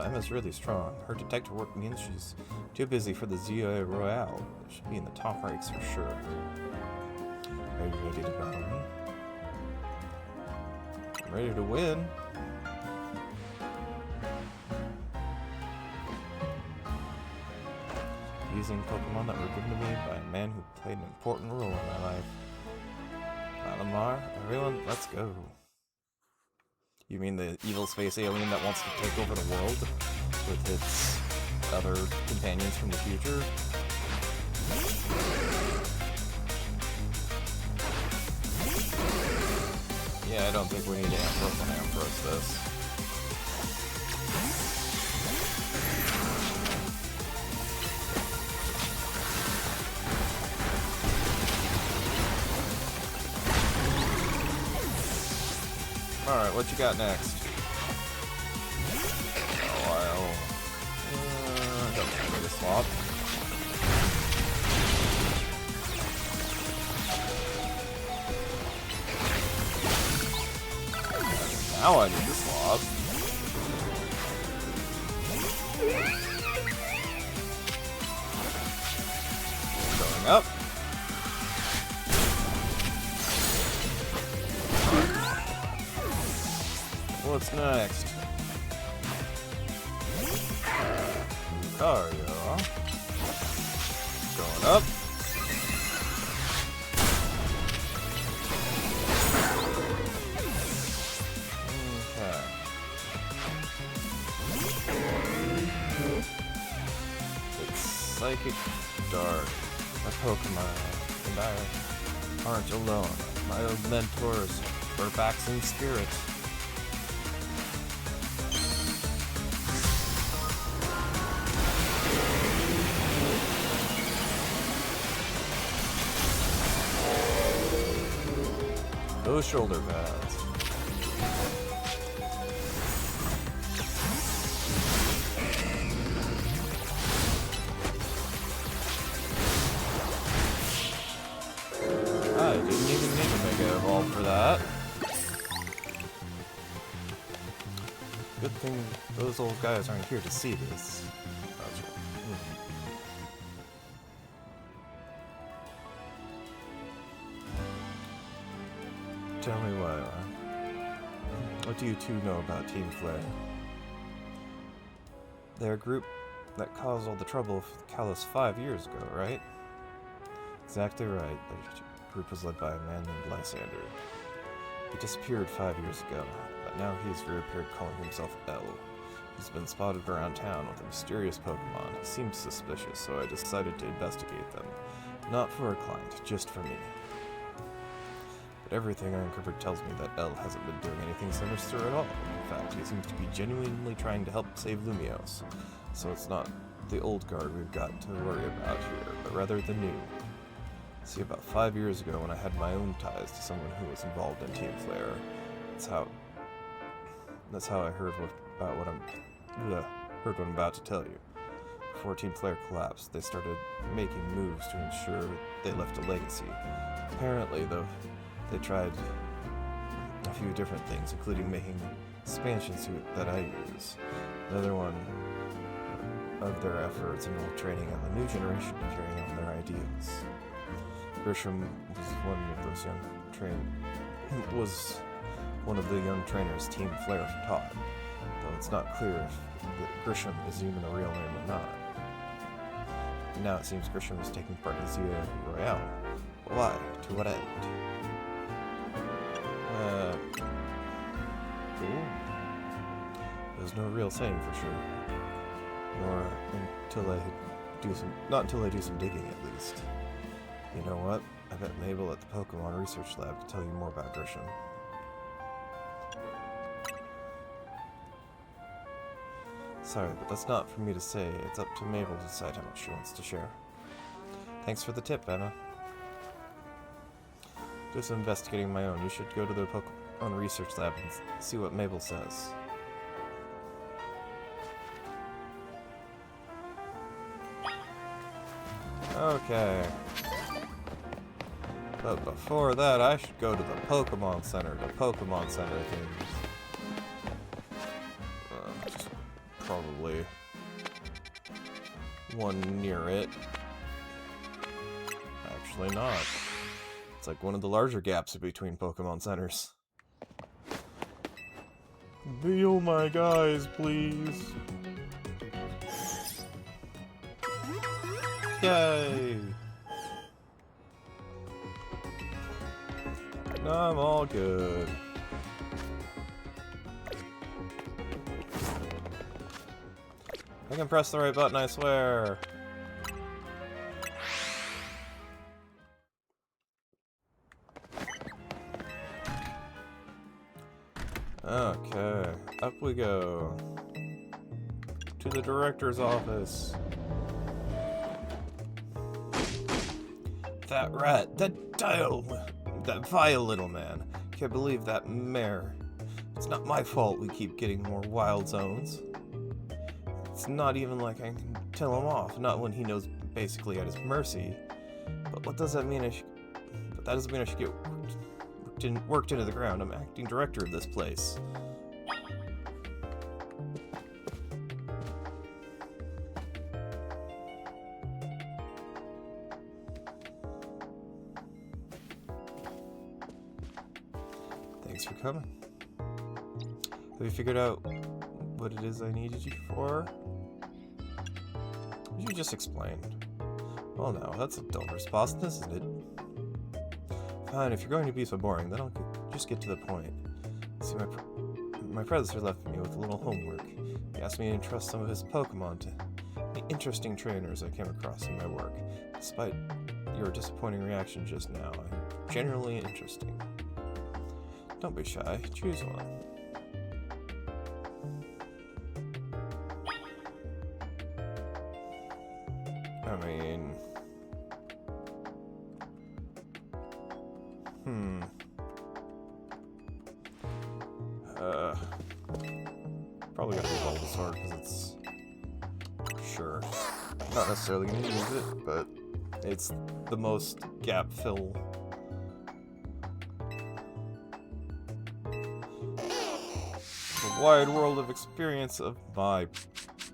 Emma's really strong. Her detective work means she's too busy for the ZA Royale. She'll be in the top ranks for sure. Are you ready to battle me? I'm ready to win. Using Pokemon that were given to me by a man who played an important role in my life. Malamar, everyone, let's go. You mean the evil space alien that wants to take over the world with its other companions from the future? Yeah, I don't think we need to Ampharos this. Alright, what you got next? Oh, don't need to swap. Now I need to swap. Going up. What's next? Lucario. Going up. Psychic Dark. My Pokemon and I aren't alone. My old mentors were back in spirit. Those shoulder pads. I didn't even need to Mega Evolve for that. Good thing those old guys aren't here to see this. That's right. Tell me what do you two know about Team Flare? They're a group that caused all the trouble with Kalos 5 years ago, right? Exactly right. The group was led by a man named Lysander. He disappeared 5 years ago, but now he's reappeared calling himself L. He's been spotted around town with a mysterious Pokemon. He seemed suspicious, so I decided to investigate them. Not for a client, just for me. But everything I uncovered tells me that L hasn't been doing anything sinister at all. In fact, he seems to be genuinely trying to help save Lumiose. So it's not the old guard we've got to worry about here, but rather the new. See, about 5 years ago, when I had my own ties to someone who was involved in Team Flare, that's how I heard what I'm about to tell you. Before Team Flare collapsed, they started making moves to ensure they left a legacy. Apparently, though, they tried a few different things, including making expansion suit that I use. Another one of their efforts involved training on the new generation to carry on their ideas. Grisham was one of the young trainers Team Flare taught, though it's not clear if Grisham is even a real name or not. And now it seems Grisham is taking part in Zia Royale. But why? To what end? Cool. There's no real saying for sure. Not until I do some digging at least. You know what? I bet Mabel at the Pokemon Research Lab can tell you more about Grisham. Sorry, but that's not for me to say. It's up to Mabel to decide how much she wants to share. Thanks for the tip, Emma. Do some investigating of my own. You should go to the Pokemon Research Lab and see what Mabel says. Okay. But before that, I should go to the Pokemon Center to Pokemon Center things. Just probably one near it. Actually not. It's like one of the larger gaps between Pokemon Centers. Heal my guys, please. Yay! I'm all good. I can press the right button, I swear. Okay, up we go. To the director's office. That rat, that vile little man. Can't believe that mare. It's not my fault we keep getting more wild zones. It's not even like I can tell him off, not when he knows basically at his mercy. But what does that mean? But that doesn't mean I should get worked into the ground. I'm acting director of this place. Thanks for coming. Have you figured out what it is I needed you for? You just explained. Well, now, that's a dull response, isn't it? Fine, if you're going to be so boring, then I'll just get to the point. See, my predecessor left me with a little homework. He asked me to entrust some of his Pokemon to the interesting trainers I came across in my work. Despite your disappointing reaction just now, I'm generally interesting. Don't be shy, choose one. I mean... Probably gotta be Bulbasaur, because it's... Sure. Not necessarily gonna use it, but it's the most gap fill. The wide world of experience of my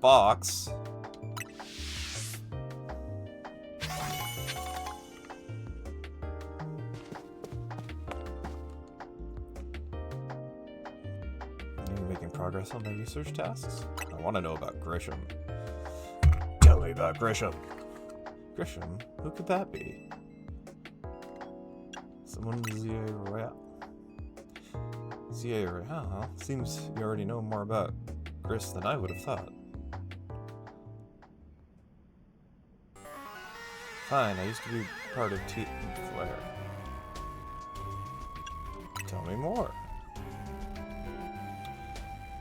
box. Progress on my research tasks? I want to know about Grisham. Tell me about Grisham. Grisham? Who could that be? Someone in ZA Royale. ZA Royale, huh? Seems you already know more about Gris than I would have thought. Fine, I used to be part of Team Flare. Tell me more.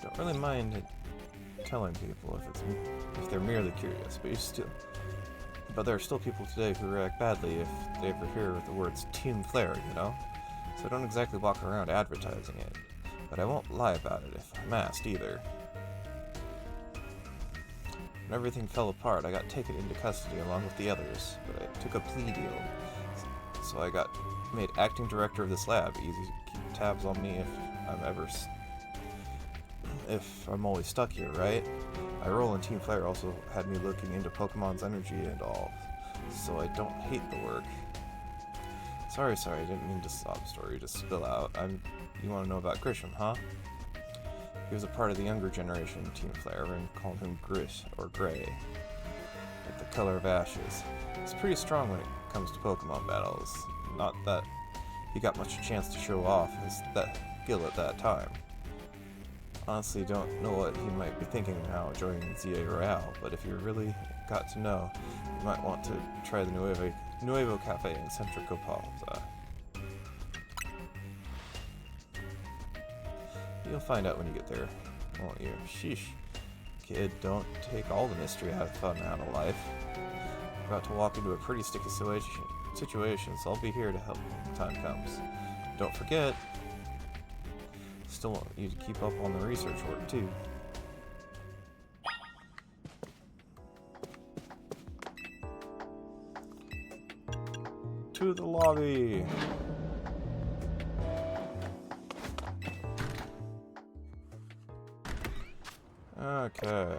Don't really mind telling people if they're merely curious, but there are still people today who react badly if they ever hear the words Team Flare, you know? So I don't exactly walk around advertising it, but I won't lie about it if I'm asked either. When everything fell apart, I got taken into custody along with the others, but I took a plea deal, so I got made acting director of this lab. Easy to keep tabs on me if I'm always stuck here, right? My role in Team Flare also had me looking into Pokemon's energy and all, so I don't hate the work. Sorry, I didn't mean to sob story to spill out. You want to know about Grisham, huh? He was a part of the younger generation of Team Flare, and called him Gris, or Gray, like the color of ashes. He's pretty strong when it comes to Pokemon battles. Not that he got much chance to show off his skill at that time. Honestly, don't know what he might be thinking now joining ZA Royale, but if you really got to know, you might want to try the Nuevo Cafe in Centrico Plaza. You'll find out when you get there, won't you? Sheesh. Kid, don't take all the mystery out of fun out of life. You're about to walk into a pretty sticky situation, so I'll be here to help when the time comes. Don't forget, still want you to keep up on the research work too. To the lobby. Okay.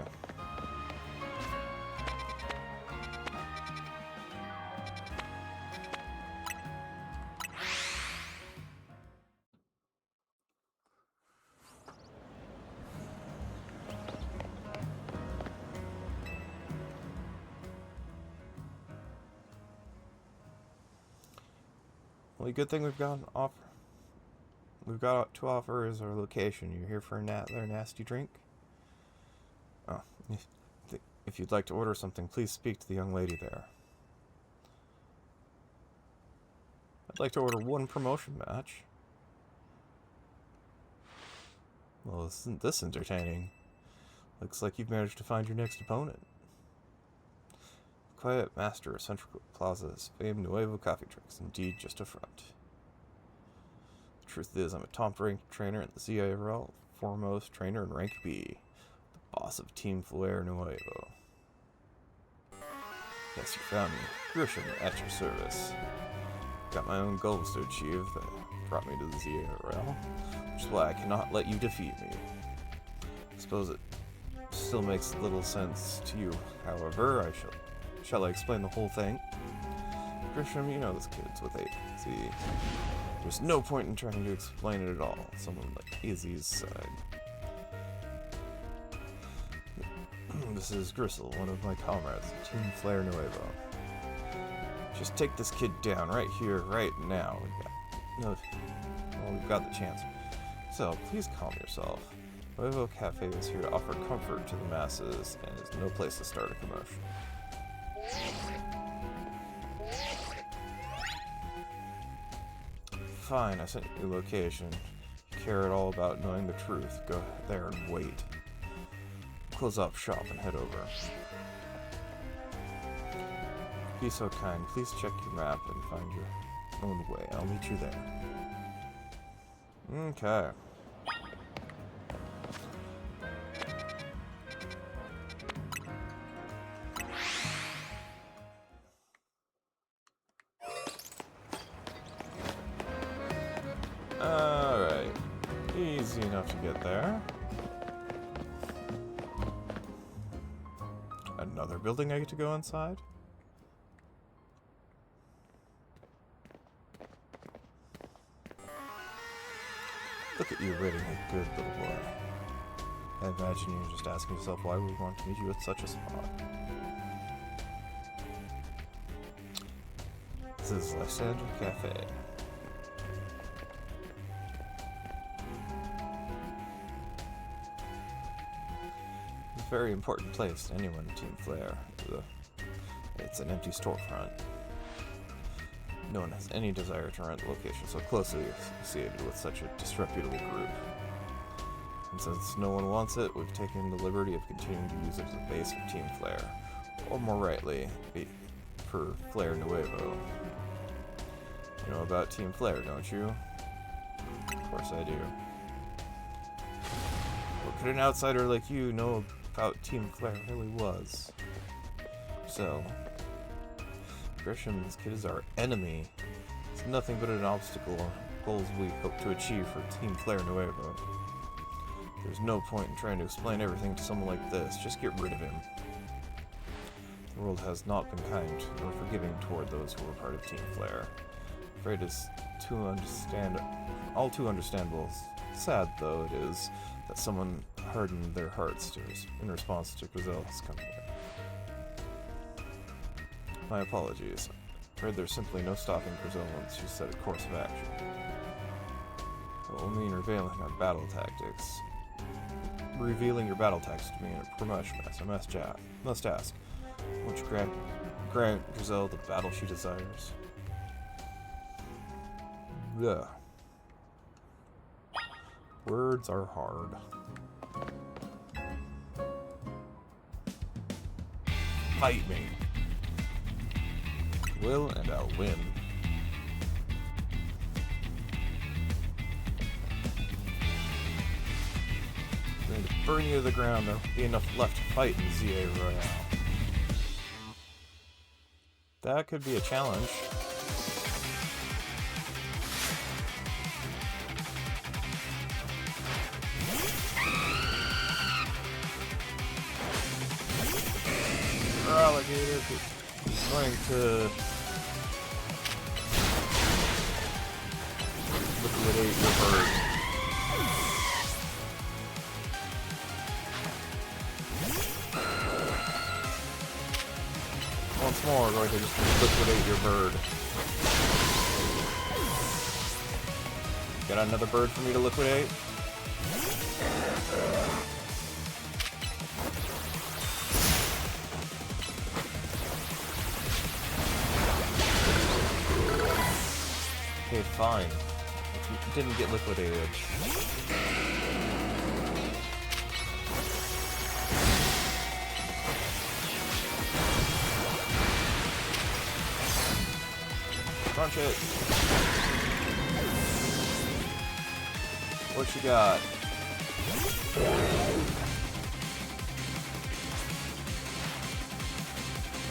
Well, the good thing we've got to offer is our location. You here for their nasty drink? Oh, if you'd like to order something, please speak to the young lady there. I'd like to order one promotion match. Well, isn't this entertaining? Looks like you've managed to find your next opponent. Quiet master of Central Plaza's famed Nuevo coffee drinks, indeed just a front. The truth is, I'm a top-ranked trainer in the ZA Royale, foremost trainer in rank B, the boss of Team Flare Nuevo. Yes, you found me. Grisham, at your service. Got my own goals to achieve that brought me to the ZA Royale, which is why I cannot let you defeat me. I suppose it still makes little sense to you, however, Shall I explain the whole thing? Grisham, you know this kid's with AZ. There's no point in trying to explain it at all. Someone like AZ's side. This is Gristle, one of my comrades, Team Flare Nuevo. Just take this kid down right here, right now. We've got the chance. So, please calm yourself. Nuevo Cafe is here to offer comfort to the masses and is no place to start a commotion. Fine, I sent you the location. If you care at all about knowing the truth, go there and wait. Close up shop and head over. Be so kind, please check your map and find your own way. I'll meet you there. Okay. Alright. Easy enough to get there. Another building I get to go inside? Look at you rating a good little boy. I imagine you're just asking yourself why we want to meet you at such a spot. This is Lysander Cafe. It's a very important place to anyone in Team Flare. It's an empty storefront. No one has any desire to rent the location so closely associated with such a disreputable group. And since no one wants it, we've taken the liberty of continuing to use it as a base for Team Flare. Or more rightly, for Flare Nuevo. You know about Team Flare, don't you? Of course I do. What could an outsider like you know about Team Flare really was? So, Grisham, this kid is our enemy. It's nothing but an obstacle or goals we hope to achieve for Team Flare Nuevo. There's no point in trying to explain everything to someone like this. Just get rid of him. The world has not been kind or forgiving toward those who were part of Team Flare. Afraid it's all too understandable. Sad, though, it is that someone hardened their hearts in response to Grisel's coming here. My apologies. Heard there's simply no stopping Grisel once she set a course of action. It will mean revealing your battle tactics to me in a promotion mess. I must ask, won't you grant Grisel the battle she desires? Ugh. Words are hard. Fight me. Will, and I'll win. I'm going to burn you to the ground. There won't be enough left to fight in ZA Royale. That could be a challenge. Alligator is going to liquidate your bird. Once more, we're going to just liquidate your bird. Got another bird for me to liquidate? Okay, fine. If you didn't get liquidated. Crunch it. What you got?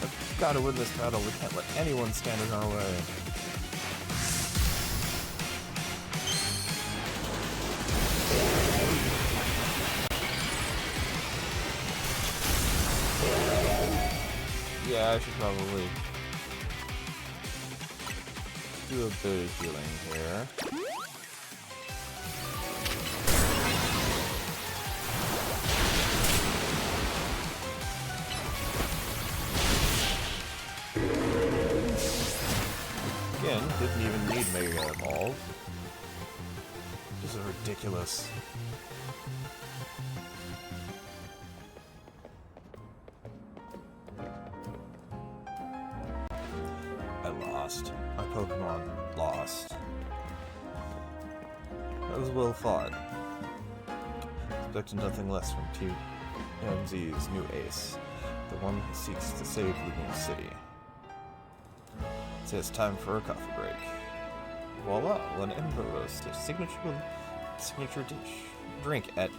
I've got to win this battle. We can't let anyone stand in our way. Yeah, I should probably do a bit of healing here. Again, didn't even need Mega Evolve. This is ridiculous. lost. My Pokemon lost. That was well fought. Expected nothing less from Team MZ's new ace, the one who seeks to save Lumia City. Say it's time for a coffee break. Voila, one Ember Roast, a signature dish. Drink at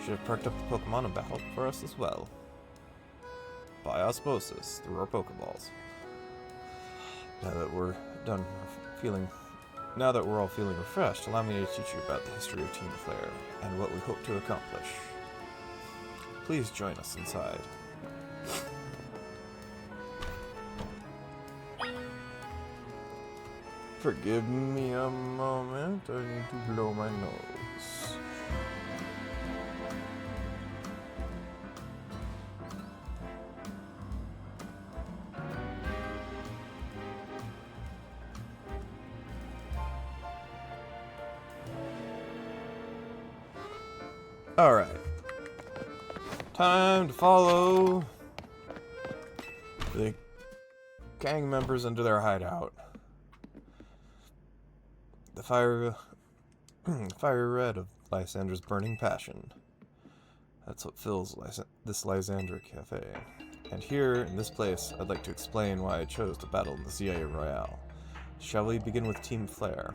Should have perked up the Pokemon and battled for us as well. By osmosis, through our Pokeballs. Now that we're all feeling refreshed, allow me to teach you about the history of Team Flare and what we hope to accomplish. Please join us inside. Forgive me a moment, I need to blow my nose. Alright. Time to follow the gang members into their hideout. The fiery red of Lysander's burning passion. That's what fills this Lysander Cafe. And here, in this place, I'd like to explain why I chose to battle in the CIA Royale. Shall we begin with Team Flare?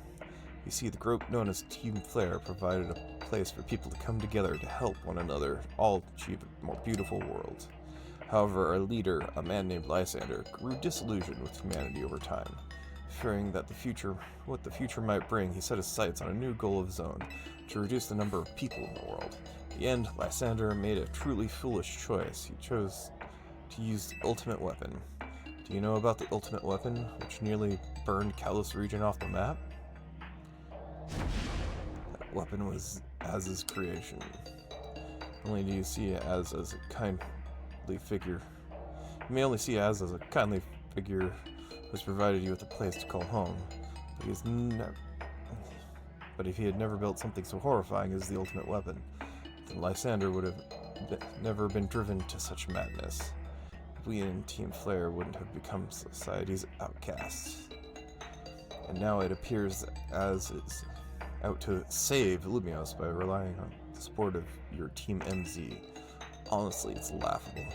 You see, the group known as Team Flare provided a place for people to come together to help one another all achieve a more beautiful world. However, our leader, a man named Lysander, grew disillusioned with humanity over time. Fearing that what the future might bring, he set his sights on a new goal of his own, to reduce the number of people in the world. In the end, Lysander made a truly foolish choice. He chose to use the ultimate weapon. Do you know about the ultimate weapon, which nearly burned Kalos region off the map? That weapon was Az's creation. Only do you see Az as a kindly figure. You may only see Az as a kindly figure who's provided you with a place to call home. But if he had never built something so horrifying as the ultimate weapon, then Lysander would have never been driven to such madness. We in Team Flare wouldn't have become society's outcasts. And now it appears that Az is out to save Lumiose by relying on the support of your Team MZ. Honestly, it's laughable.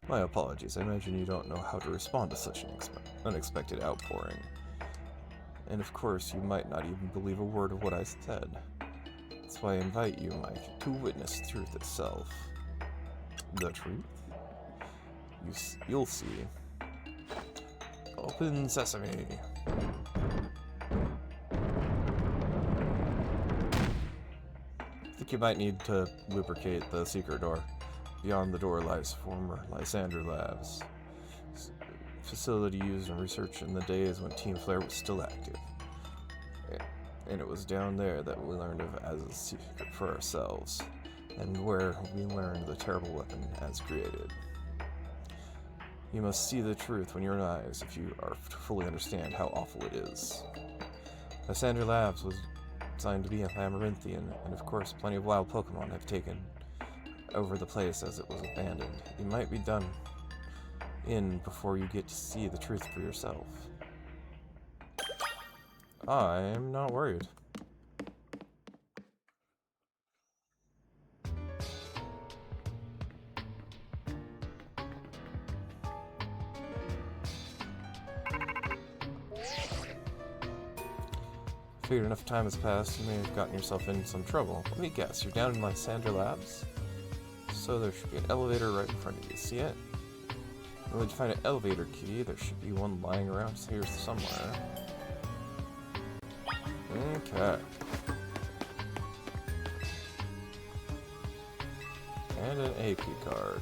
My apologies, I imagine you don't know how to respond to such an unexpected outpouring. And of course, you might not even believe a word of what I said. That's why I invite you, Mike, to witness truth itself. The truth? You'll see. Open sesame. I think you might need to lubricate the secret door. Beyond the door lies former Lysander Labs, facility used in research in the days when Team Flare was still active. And it was down there that we learned of Az's secret for ourselves, and where we learned the terrible weapon Az created. You must see the truth when your eyes if you are to fully understand how awful it is. Lysander Labs was designed to be a labyrinthian, and of course plenty of wild Pokemon have taken over the place as it was abandoned. You might be done in before you get to see the truth for yourself. I'm not worried. Figured enough time has passed, you may have gotten yourself in some trouble. Let me guess, you're down in Lysander Labs? So there should be an elevator right in front of you. See it? In order to find an elevator key, there should be one lying around here somewhere. Okay. And an AP card.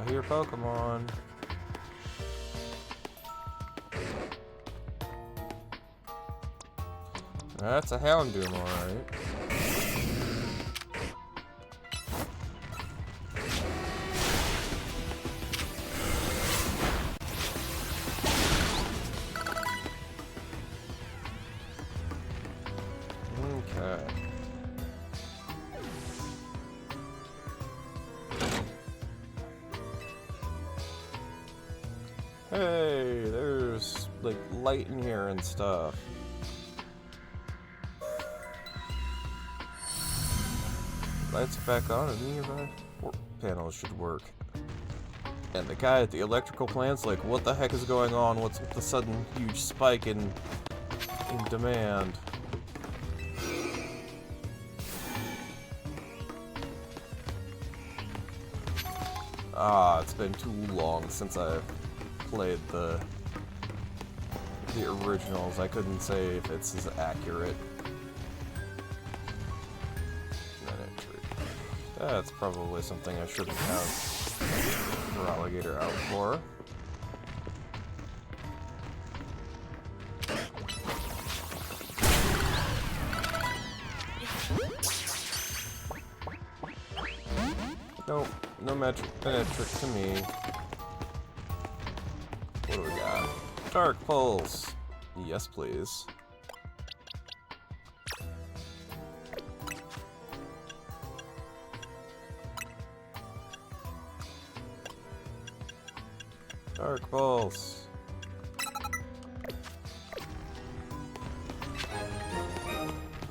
Here, Pokemon. That's a Houndoom, alright. Hey, there's like light in here and stuff. Lights back on and nearby panels should work. And the guy at the electrical plant's like, what the heck is going on? What's with the sudden huge spike in demand? Ah, it's been too long since I've played the originals. I couldn't say if it's as accurate. That's probably something I shouldn't have your alligator out for. Nope, no magic to me. What do we got? Dark Pulse. Yes, please. Dark Pulse.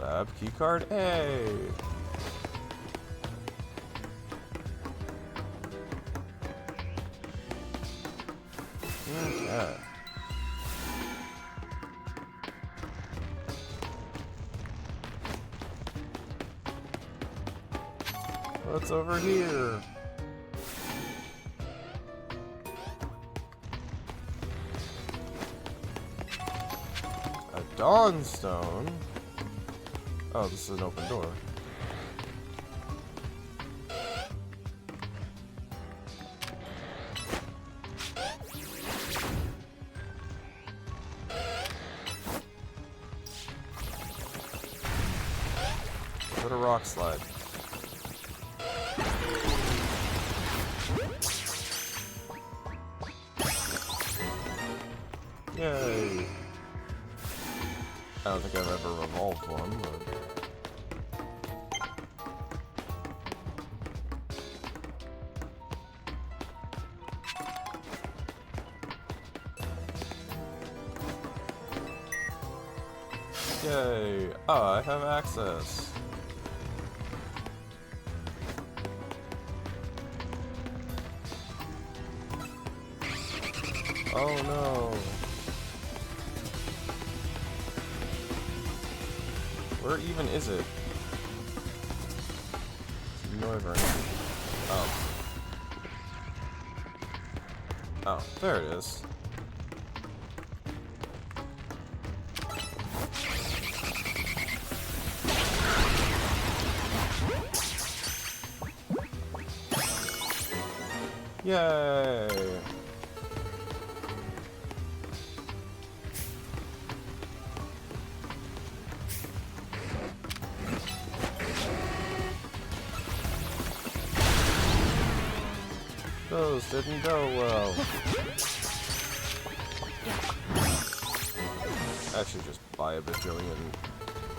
Lab keycard A. Okay. What's over here? Dawnstone? Oh, this is an open door. What a rock slide. Yay! I don't think I've ever evolved one, but... Yay! Oh, I have access. Oh no! Where even is it? Noivern. Oh. Oh, there it is. Yay! Those didn't go well. I should just buy a bajillion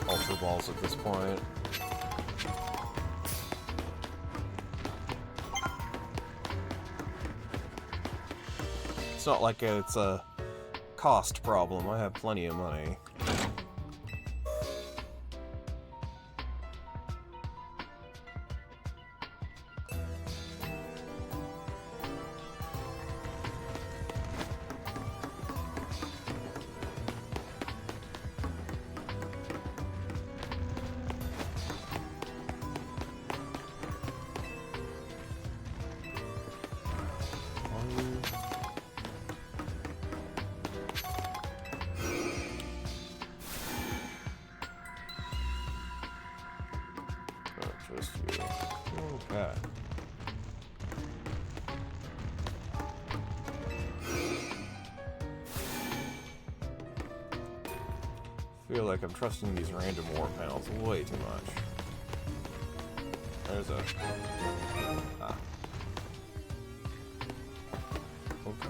Ultra Balls at this point. It's not like it's a cost problem. I have plenty of money. Just you. Okay. Feel like I'm trusting these random war panels way too much. There's a... Ah. Okay.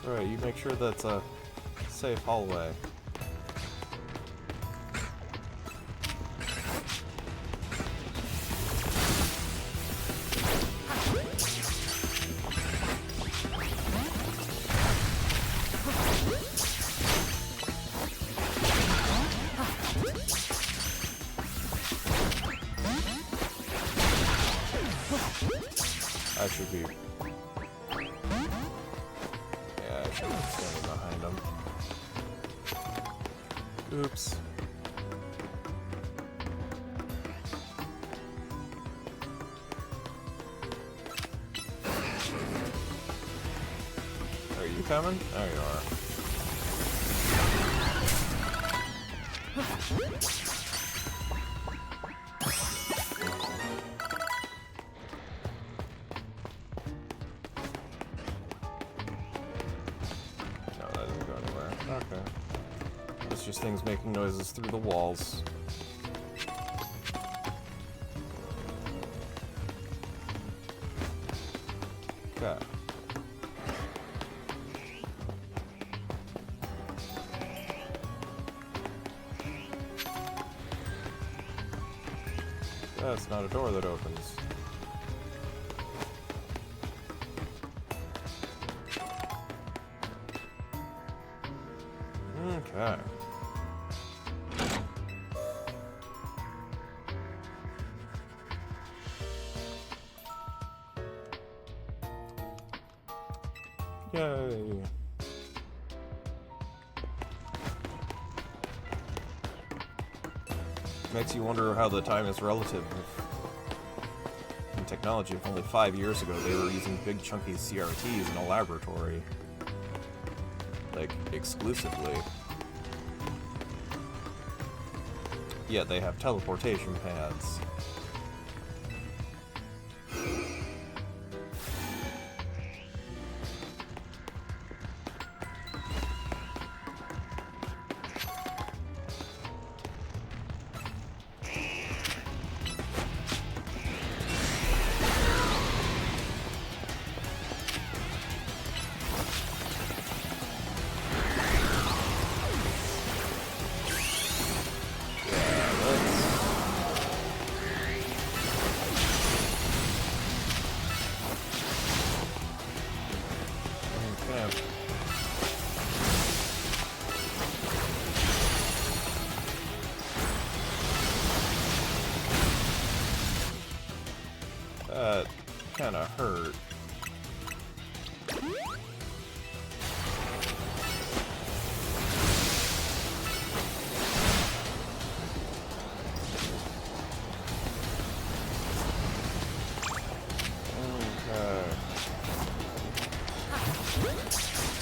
Alright, you make sure that's a safe hallway. I should be... Yeah, I should be standing behind him. Oops. Are you coming? There you are. No, that doesn't go anywhere. Okay. It's just things making noises through the walls. Okay. That's not a door that opens. Okay. Yay. Makes you wonder how the time is relative. In technology, if only 5 years ago they were using big chunky CRTs in a laboratory. Like, exclusively. Yet they have teleportation pads. That kinda hurt. Okay.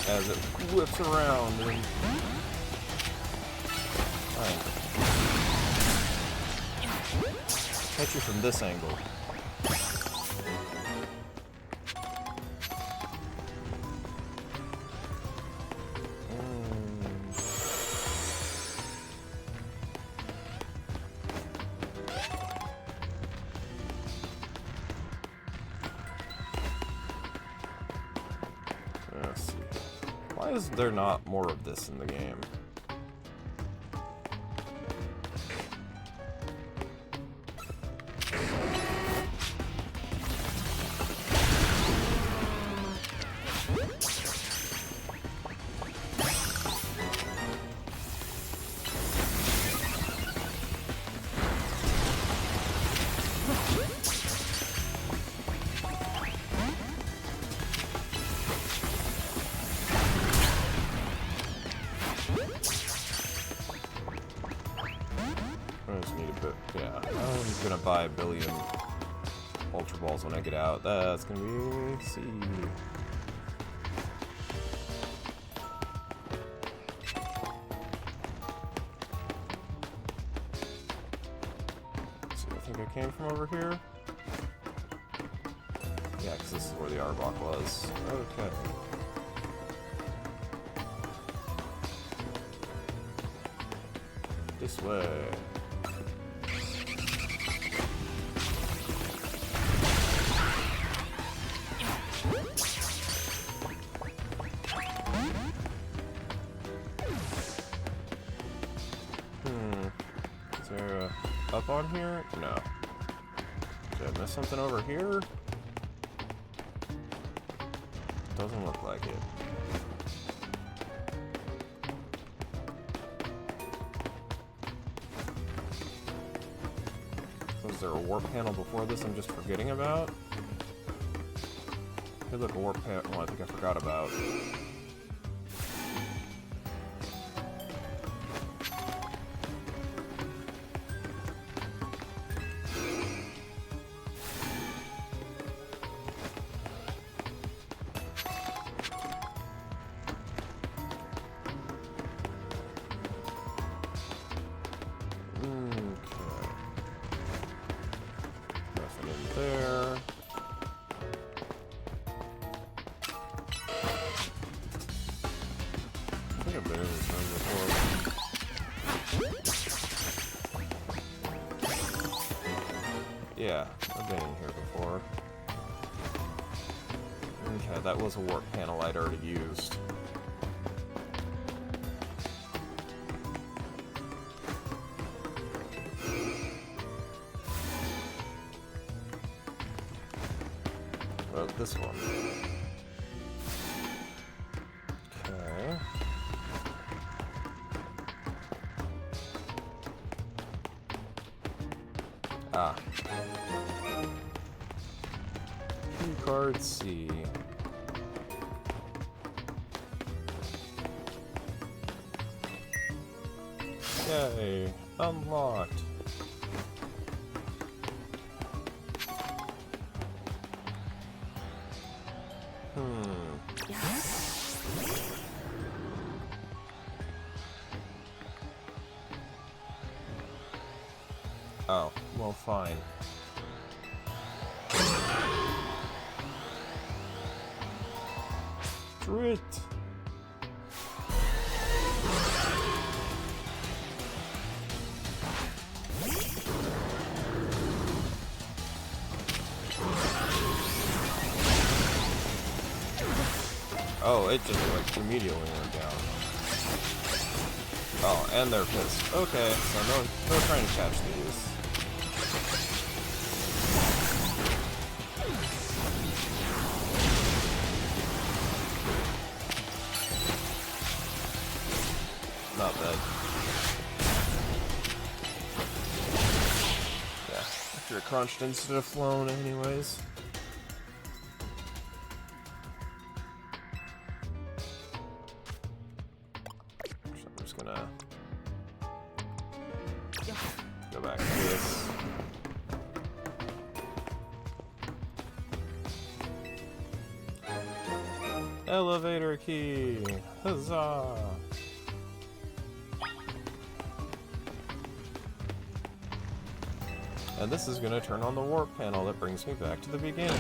As it whips around and... Fine. Catch you from this angle. Let's see. Why is there not more of this in the game? I just need a bit. Yeah, I'm gonna buy a billion Ultra Balls when I get out. That's gonna be C. So I think I came from over here. Yeah, because this is where the Arbok was. Okay. This way. Is there a up on here? No. Did I miss something over here? Doesn't look like it. Is there a warp panel before this I'm just forgetting about? Hey, look, a warp panel I think I forgot about. Yeah, I've been in here before. Okay, that was a warp panel I'd already used. Well, this one. Okay. Ah. Key card C. Yay! Unlocked. Oh, well, fine. Drit! Oh, it just like immediately went down. Oh, and they're pissed. Okay, so no trying to catch these. Not bad. Yeah, I should have crunched instead of flown anyways. So I'm just gonna go back to this. Elevator key! Huzzah! And this is going to turn on the warp panel that brings me back to the beginning.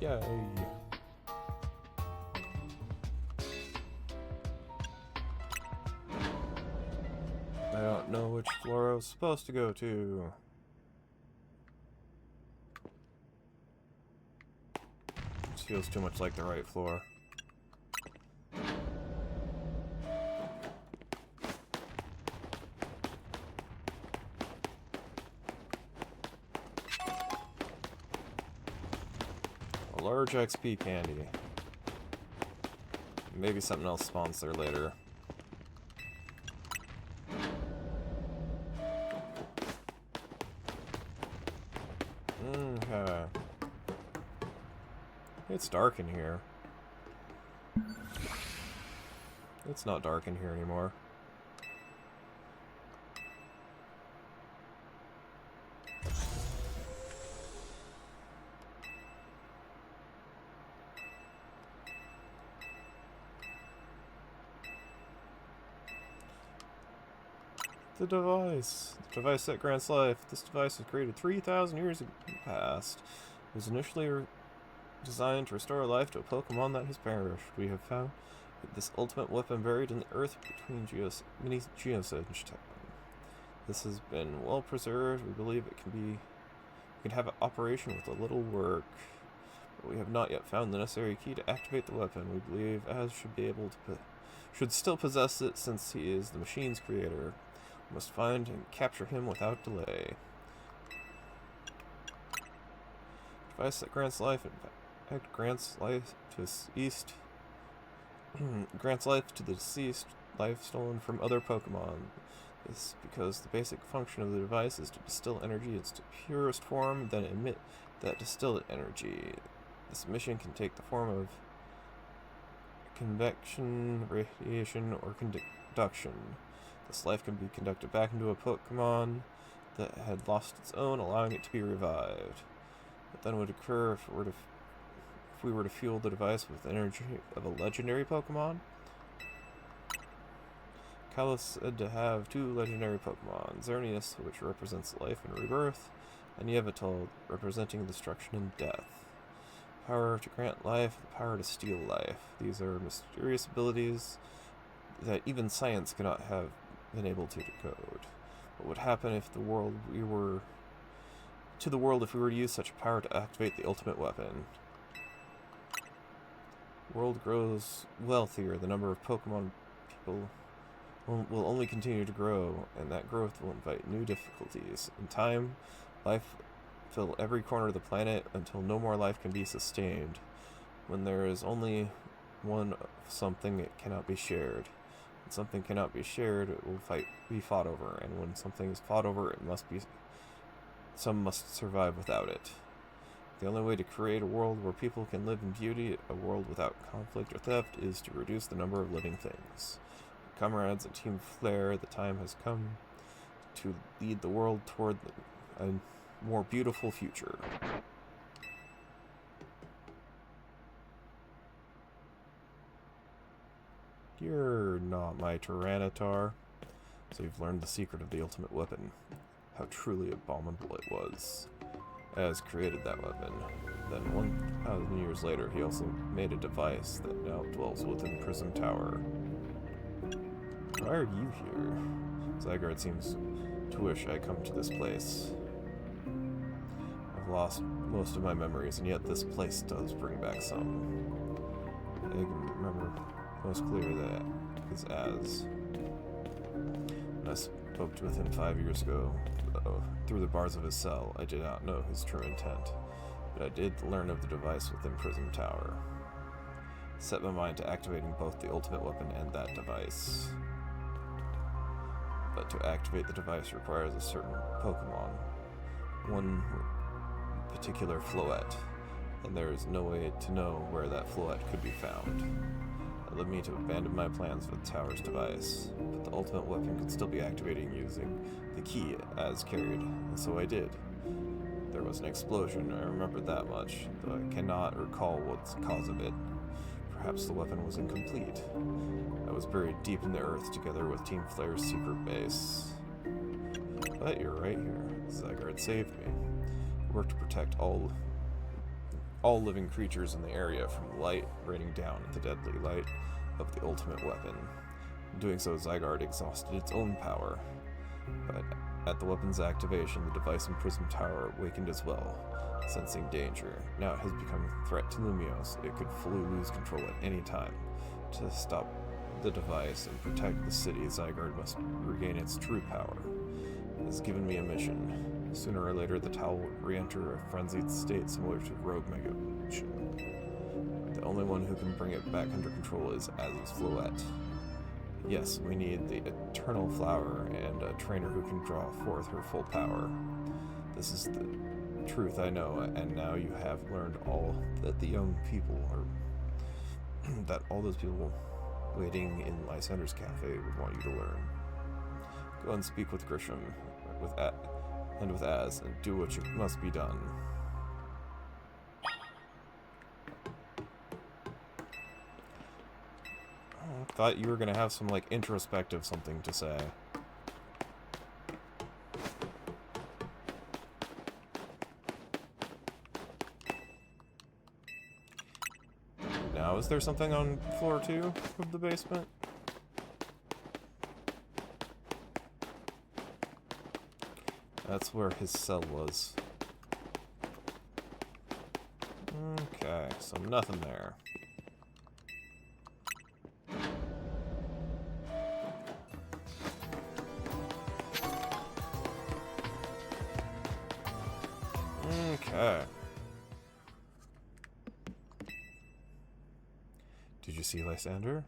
Yay! I don't know which floor I was supposed to go to. This feels too much like the right floor. A large XP candy. Maybe something else spawns there later. Okay. It's dark in here. It's not dark in here anymore. The device that grants life. This device was created 3,000 years in the past. It was initially designed to restore life to a Pokemon that has perished. We have found this ultimate weapon buried in the earth between many geosage time. This has been well preserved. We believe it can have an operation with a little work. But we have not yet found the necessary key to activate the weapon. We believe Az should be able to should still possess it since he is the machine's creator. We must find and capture him without delay. Device that grants life, in fact, grants life to deceased. Grants life to the deceased, life stolen from other Pokemon. This is because the basic function of the device is to distill energy in its purest form, then emit that distilled energy. This emission can take the form of convection, radiation, or conduction. This life can be conducted back into a Pokemon that had lost its own, allowing it to be revived. What then would occur if we were to fuel the device with energy of a legendary Pokemon? Kalos said to have two legendary Pokemon, Xerneas, which represents life and rebirth, and Yveltal, representing destruction and death. Power to grant life, the power to steal life. These are mysterious abilities that even science cannot have been able to decode. What would happen if the world if we were to use such power to activate the ultimate weapon? The world grows wealthier, the number of Pokemon people will only continue to grow, and that growth will invite new difficulties. In time, life fill every corner of the planet until no more life can be sustained. When there is only one of something, it cannot be shared. When something cannot be shared, it will be fought over, and when something is fought over, some must survive without it. The only way to create a world where people can live in beauty, a world without conflict or theft, is to reduce the number of living things. Comrades and Team Flare, the time has come to lead the world toward a more beautiful future. You're not my Tyranitar. So you've learned the secret of the ultimate weapon. How truly abominable it was. Az created that weapon. Then 1,000 years later, he also made a device that now dwells within Prism Tower. Why are you here? Zygarde seems to wish I had come to this place. I've lost most of my memories, and yet this place does bring back some. I can remember most clearly that is Az. When I spoke with him 5 years ago, through the bars of his cell, I did not know his true intent, but I did learn of the device within Prism Tower. I set my mind to activating both the ultimate weapon and that device. But to activate the device requires a certain Pokemon, one particular Floette, and there is no way to know where that Floette could be found. That led me to abandon my plans for the tower's device, but the ultimate weapon could still be activated using the key Az carried, and so I did. There was an explosion, I remember that much, though I cannot recall what's the cause of it. Perhaps the weapon was incomplete. I was buried deep in the earth together with Team Flare's secret base. But you're right here. Zygarde saved me. He worked to protect all living creatures in the area from light raining down at the deadly light of the ultimate weapon. In doing so, Zygarde exhausted its own power. But at the weapon's activation, the device in Prism Tower awakened as well, sensing danger. Now it has become a threat to Lumiose. It could fully lose control at any time. To stop the device and protect the city, Zygarde must regain its true power. It has given me a mission. Sooner or later, the tower will re-enter a frenzied state similar to Rogue Mega Evolution. The only one who can bring it back under control is Az's Floette. Yes, we need the Eternal Flower and a trainer who can draw forth her full power. This is the truth I know, and now you have learned all that the young people are... that all those people waiting in Lysander's cafe would want you to learn. Go and speak with Grisham, with Az, and do what must be done. I thought you were gonna have some, like, introspective something to say. Now, is there something on floor 2 of the basement? That's where his cell was. Okay, so nothing there. you see Lysander?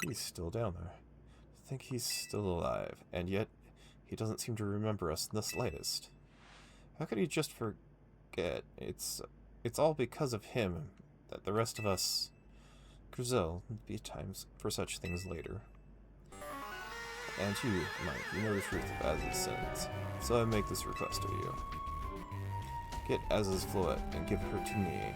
He's still down there. I think he's still alive, and yet he doesn't seem to remember us in the slightest. How could he just forget? It's all because of him that the rest of us... Grizel, there'll be times for such things later. And you, Mike, you know the truth of Az's sins, so I make this request of you. Get Az's Floette and give her to me.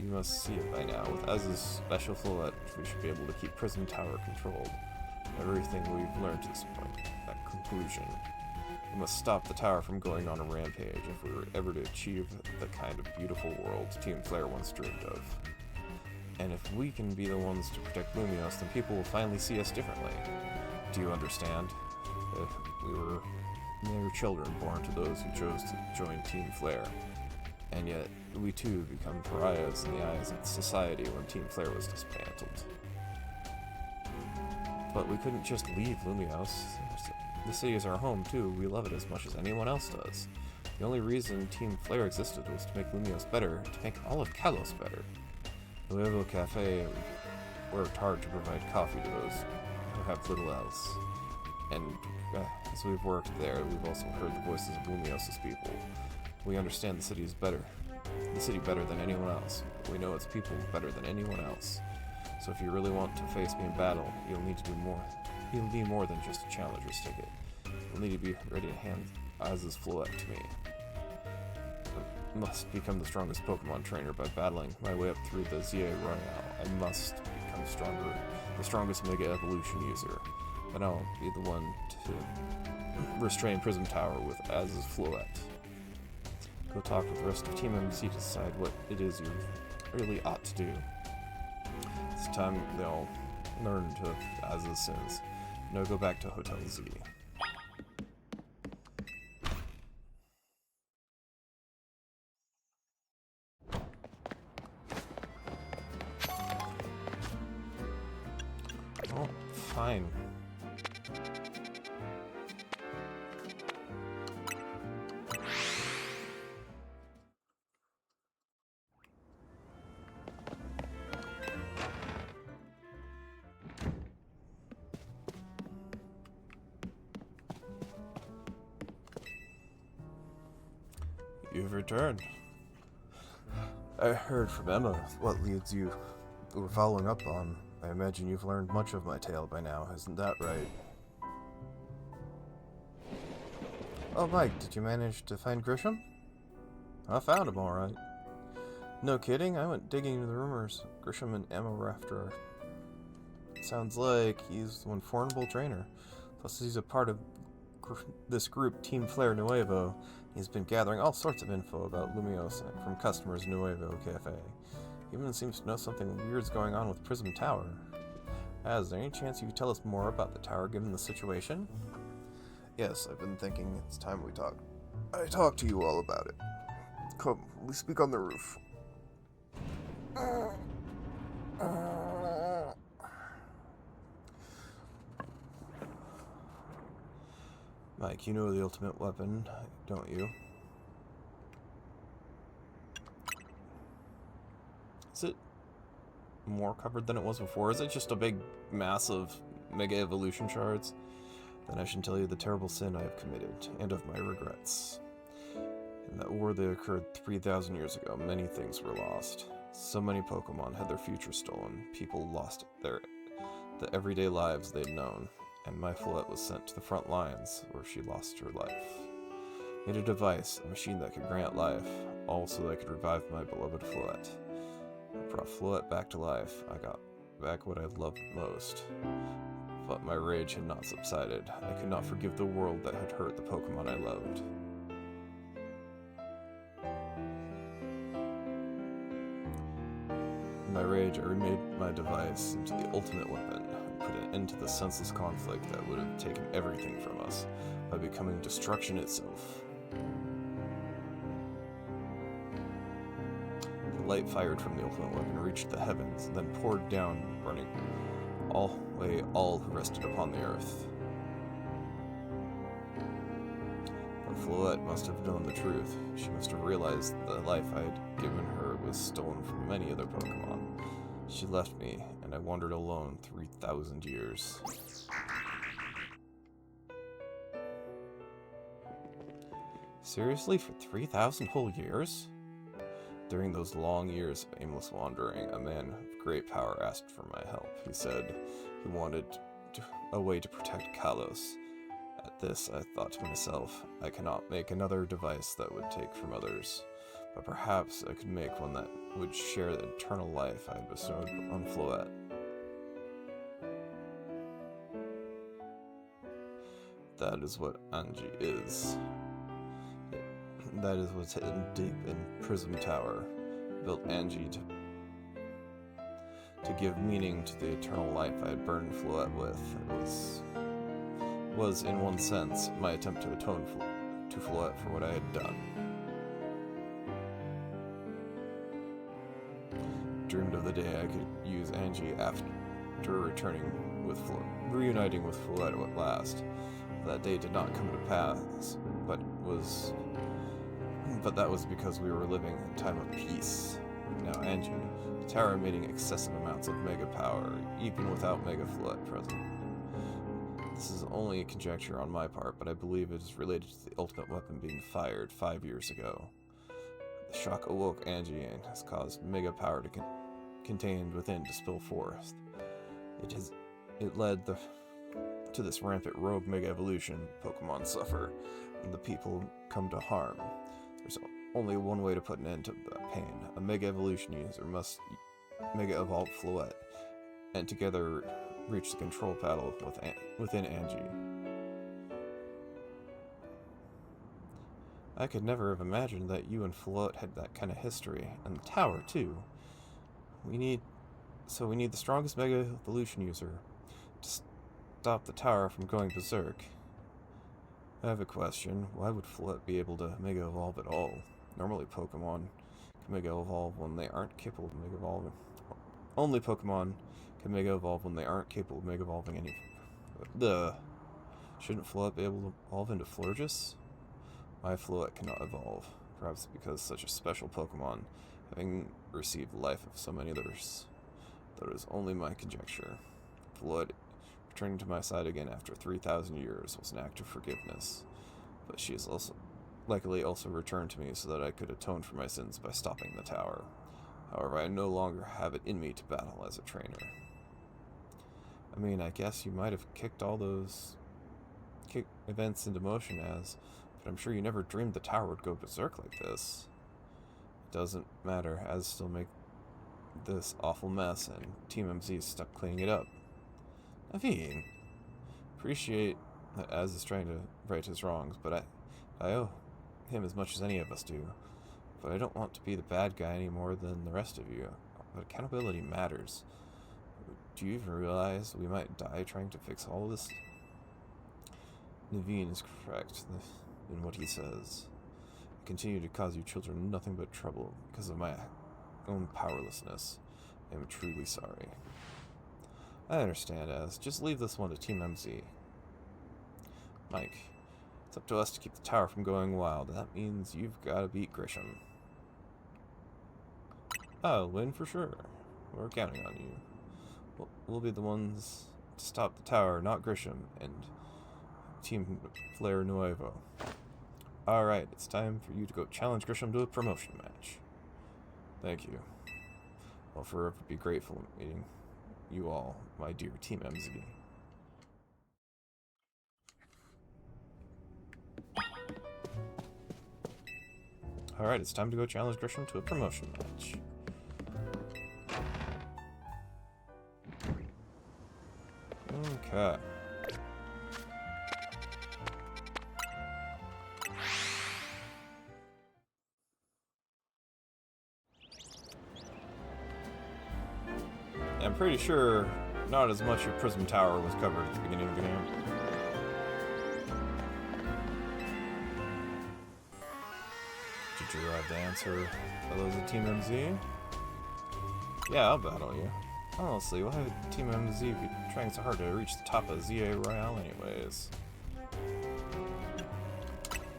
You must see it by now. With Az's special Floette, we should be able to keep Prism Tower controlled. Everything we've learned to this point, that conclusion. We must stop the tower from going on a rampage if we were ever to achieve the kind of beautiful world Team Flare once dreamed of. And if we can be the ones to protect Lumiose, then people will finally see us differently. Do you understand? We were mere children born to those who chose to join Team Flare. And yet, we too become pariahs in the eyes of society when Team Flare was dismantled. But we couldn't just leave Lumiose. The city is our home too. We love it as much as anyone else does. The only reason Team Flare existed was to make Lumiose better, to make all of Kalos better. Nuevo Cafe worked hard to provide coffee to those who have little else. And as we've worked there, we've also heard the voices of Lumiose's people. We understand the city better than anyone else. We know its people better than anyone else. So if you really want to face me in battle, you'll need to do more. You'll need more than just a challenger's ticket. You'll need to be ready to hand Az's Floette to me. I must become the strongest Pokemon trainer by battling my way up through the ZA Royale. I must become the strongest Mega Evolution user. Then I'll be the one to restrain Prism Tower with Az's Floette. Go talk with the rest of Team MC to decide what it is you really ought to do. It's time they all learn to Az's sins. Now go back to Hotel Z. Oh, fine. You've returned. I heard from Emma what leads you were following up on. I imagine you've learned much of my tale by now, isn't that right? Oh, Mike, did you manage to find Grisham? I found him, alright. No kidding, I went digging into the rumors. Grisham and Emma were after her. Sounds like he's one formidable trainer. Plus, he's a part of this group, Team Flare Nuevo. He's been gathering all sorts of info about Lumiose from customers in Nuevo Cafe. He even seems to know something weird's going on with Prism Tower. Is there any chance you could tell us more about the tower given the situation? Yes, I've been thinking it's time we talk. I talked to you all about it. Come, we speak on the roof. Mike, you know the ultimate weapon, don't you? Is it more covered than it was before? Is it just a big mass of Mega Evolution shards? Then I should tell you the terrible sin I have committed, and of my regrets. In that war that occurred 3,000 years ago, many things were lost. So many Pokemon had their future stolen. People lost the everyday lives they'd known. And my Floette was sent to the front lines, where she lost her life. Made a device, a machine that could grant life, all so that I could revive my beloved Floette. I brought Floette back to life. I got back what I loved most. But my rage had not subsided. I could not forgive the world that had hurt the Pokemon I loved. In my rage, I remade my device into the ultimate weapon. Put an end to the senseless conflict that would have taken everything from us by becoming destruction itself. The light fired from the ultimate weapon reached the heavens, and then poured down, burning all who rested upon the earth. But Floette must have known the truth. She must have realized the life I had given her was stolen from many other Pokemon. She left me, and I wandered alone 3,000 years. Seriously, for 3,000 whole years? During those long years of aimless wandering, a man of great power asked for my help. He said he wanted a way to protect Kalos. At this, I thought to myself, I cannot make another device that would take from others, but perhaps I could make one that would share the eternal life I had bestowed on Floette. That is what Angie is. That is what's hidden deep in Prism Tower. Built Angie to give meaning to the eternal life I had burned Floette with. It was, in one sense, my attempt to atone to Floette for what I had done. Dreamed of the day I could use Angie after reuniting with Floette at last. That day did not come to pass, but that was because we were living in a time of peace. Now Angie, the tower emitting excessive amounts of Mega power, even without Mega Floette present. This is only a conjecture on my part, but I believe it is related to the ultimate weapon being fired 5 years ago. The shock awoke Angie and has caused Mega power to contained within to spill forth. It led to this rampant rogue Mega evolution Pokemon suffer, and the people come to harm. There's only one way to put an end to that pain. A Mega Evolution user must Mega Evolve Floette, and together reach the control battle within Angie. I could never have imagined that you and Floette had that kind of history, and the tower too. We need the strongest Mega Evolution user to stop the tower from going berserk. I have a question. Why would Floette be able to Mega Evolve at all? Normally Pokemon can Mega Evolve when they aren't capable of Mega Evolving. Only Pokemon can Mega Evolve when they aren't capable of Mega Evolving any... Shouldn't Floette be able to evolve into Florges? My Floette cannot evolve. Perhaps because such a special Pokemon, having received the life of so many others. That is only my conjecture. Floette returning to my side again after 3,000 years was an act of forgiveness, but she has also likely also returned to me so that I could atone for my sins by stopping the tower. However, I no longer have it in me to battle as a trainer. I mean, I guess you might have kicked all those events into motion but I'm sure you never dreamed the tower would go berserk like this. It doesn't matter, Az still make this awful mess, and Team MZ is stuck cleaning it up. Naveen, appreciate that Az is trying to right his wrongs, but I owe him as much as any of us do. But I don't want to be the bad guy any more than the rest of you. But accountability matters. Do you even realize we might die trying to fix all of this? Naveen is correct in what he says. I continue to cause you children nothing but trouble because of my own powerlessness. I am truly sorry. I understand, Az. Just leave this one to Team MZ. Mike, it's up to us to keep the tower from going wild. That means you've got to beat Grisham. I'll win for sure. We're counting on you. We'll be the ones to stop the tower, not Grisham and Team Flare Nuevo. Alright, it's time for you to go challenge Grisham to a promotion match. Thank you. I'll forever be grateful meeting you all, my dear Team MZ. Alright, it's time to go challenge Grisham to a promotion match. Okay. I'm pretty sure not as much of Prism Tower was covered at the beginning of the game. Did you arrive to answer fellows at Team MZ? Yeah, I'll battle you. Honestly, why would Team MZ be trying so hard to reach the top of ZA Royale anyways?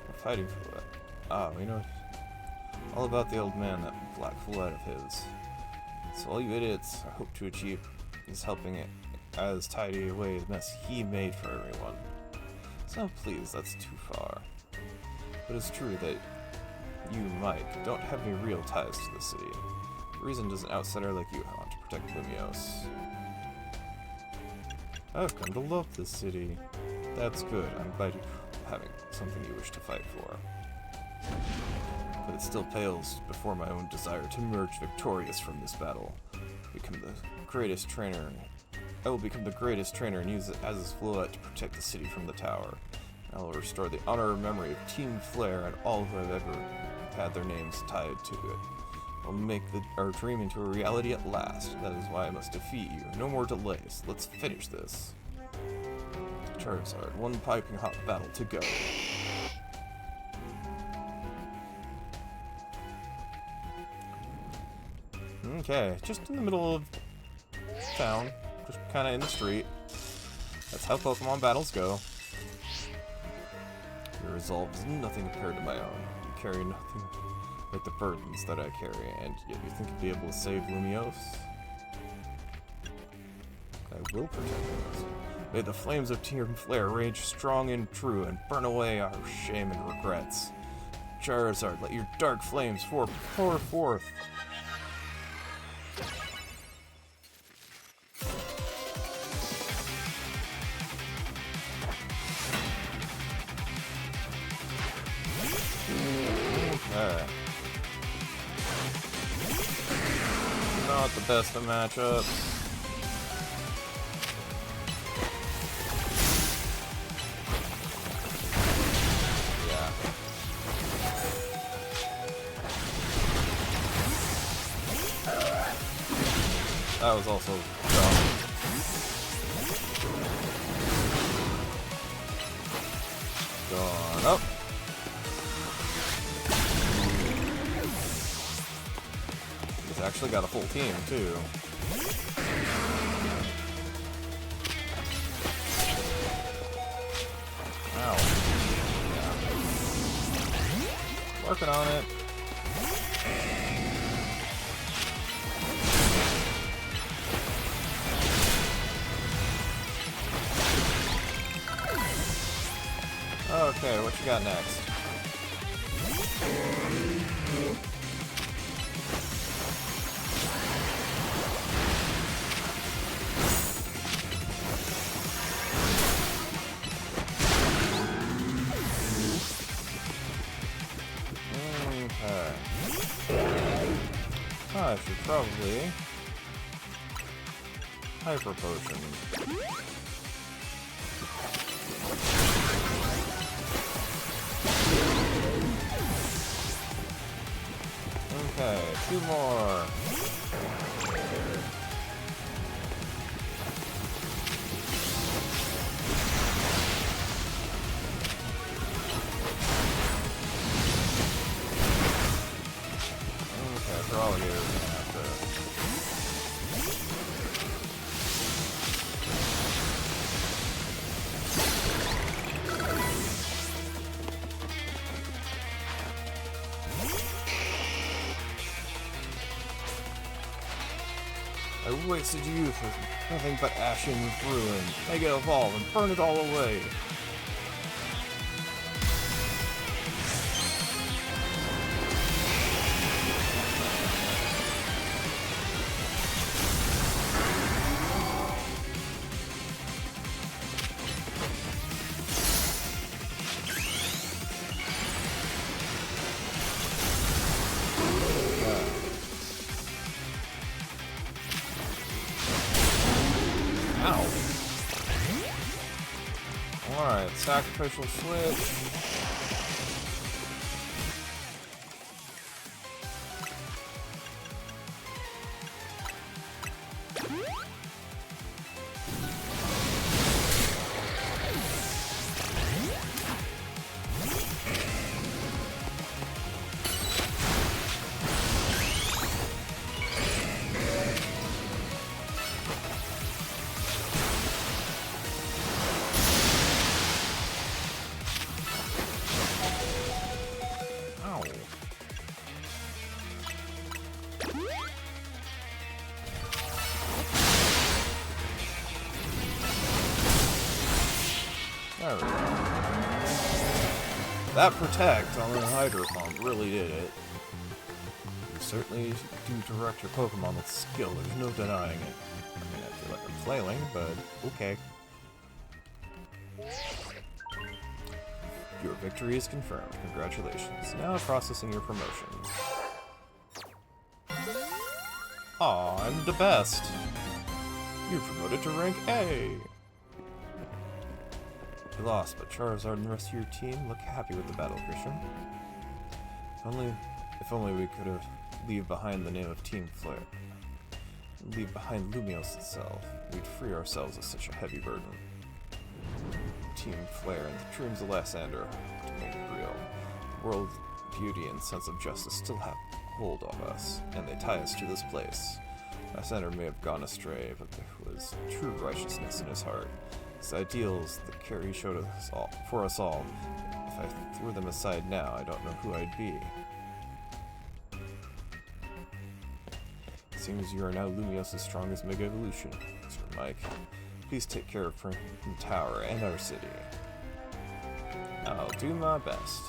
If fighting for that. Ah, we know all about the old man, that black fool of his. So all you idiots hope to achieve is helping it as tidy away the mess he made for everyone. So please, that's too far. But it's true that you, Mike, don't have any real ties to the city. The reason does an outsider like you want to protect Lumios. I've come to love this city. That's good. I'm glad you're having something you wish to fight for. But it still pales before my own desire to emerge victorious from this battle. Become the greatest trainer. I will become the greatest trainer and use it as his float to protect the city from the tower. I will restore the honor and memory of Team Flare and all who have ever had their names tied to it. I'll make our dream into a reality at last. That is why I must defeat you. No more delays. Let's finish this. Charizard, one piping hot battle to go. Okay, just in the middle of town, just kind of in the street. That's how Pokemon battles go. Your resolve is nothing compared to my own. You carry nothing like the burdens that I carry, and yet you think you'll be able to save Lumios? I will protect Lumios. May the flames of Team Flare rage strong and true, and burn away our shame and regrets. Charizard, let your dark flames pour forth. Not the best of matchups. Yeah. That was also dumb. Gone up. Actually got a full team too. Ow. Yeah. Working on it. Okay, what you got next? I should probably Hyper Potion. Okay, 2 more. Alligator is gonna have to. I wasted youth with nothing but ash and ruin. Mega Evolve and burn it all away. Alright, sacrificial switch. That Protect on the Hydro Pump really did it. You certainly do direct your Pokemon with skill, there's no denying it. I mean, I feel like I'm flailing, but okay. Your victory is confirmed. Congratulations. Now processing your promotion. Aw, I'm the best. You're promoted to rank A. You lost, but Charizard and the rest of your team look happy with the battle, Christian. If only we could have leave behind the name of Team Flare. Leave behind Lumiose itself. We'd free ourselves of such a heavy burden. Team Flare and the dreams of Lysander to make it real. The world's beauty and sense of justice still have hold of us, and they tie us to this place. Lysander may have gone astray, but there was true righteousness in his heart. His ideals, the care he showed us all, for us all. If I threw them aside now, I don't know who I'd be. It seems you are now Lumiose's strongest Mega Evolution, Sir Mike. Please take care of Prim Tower and our city. I'll do my best.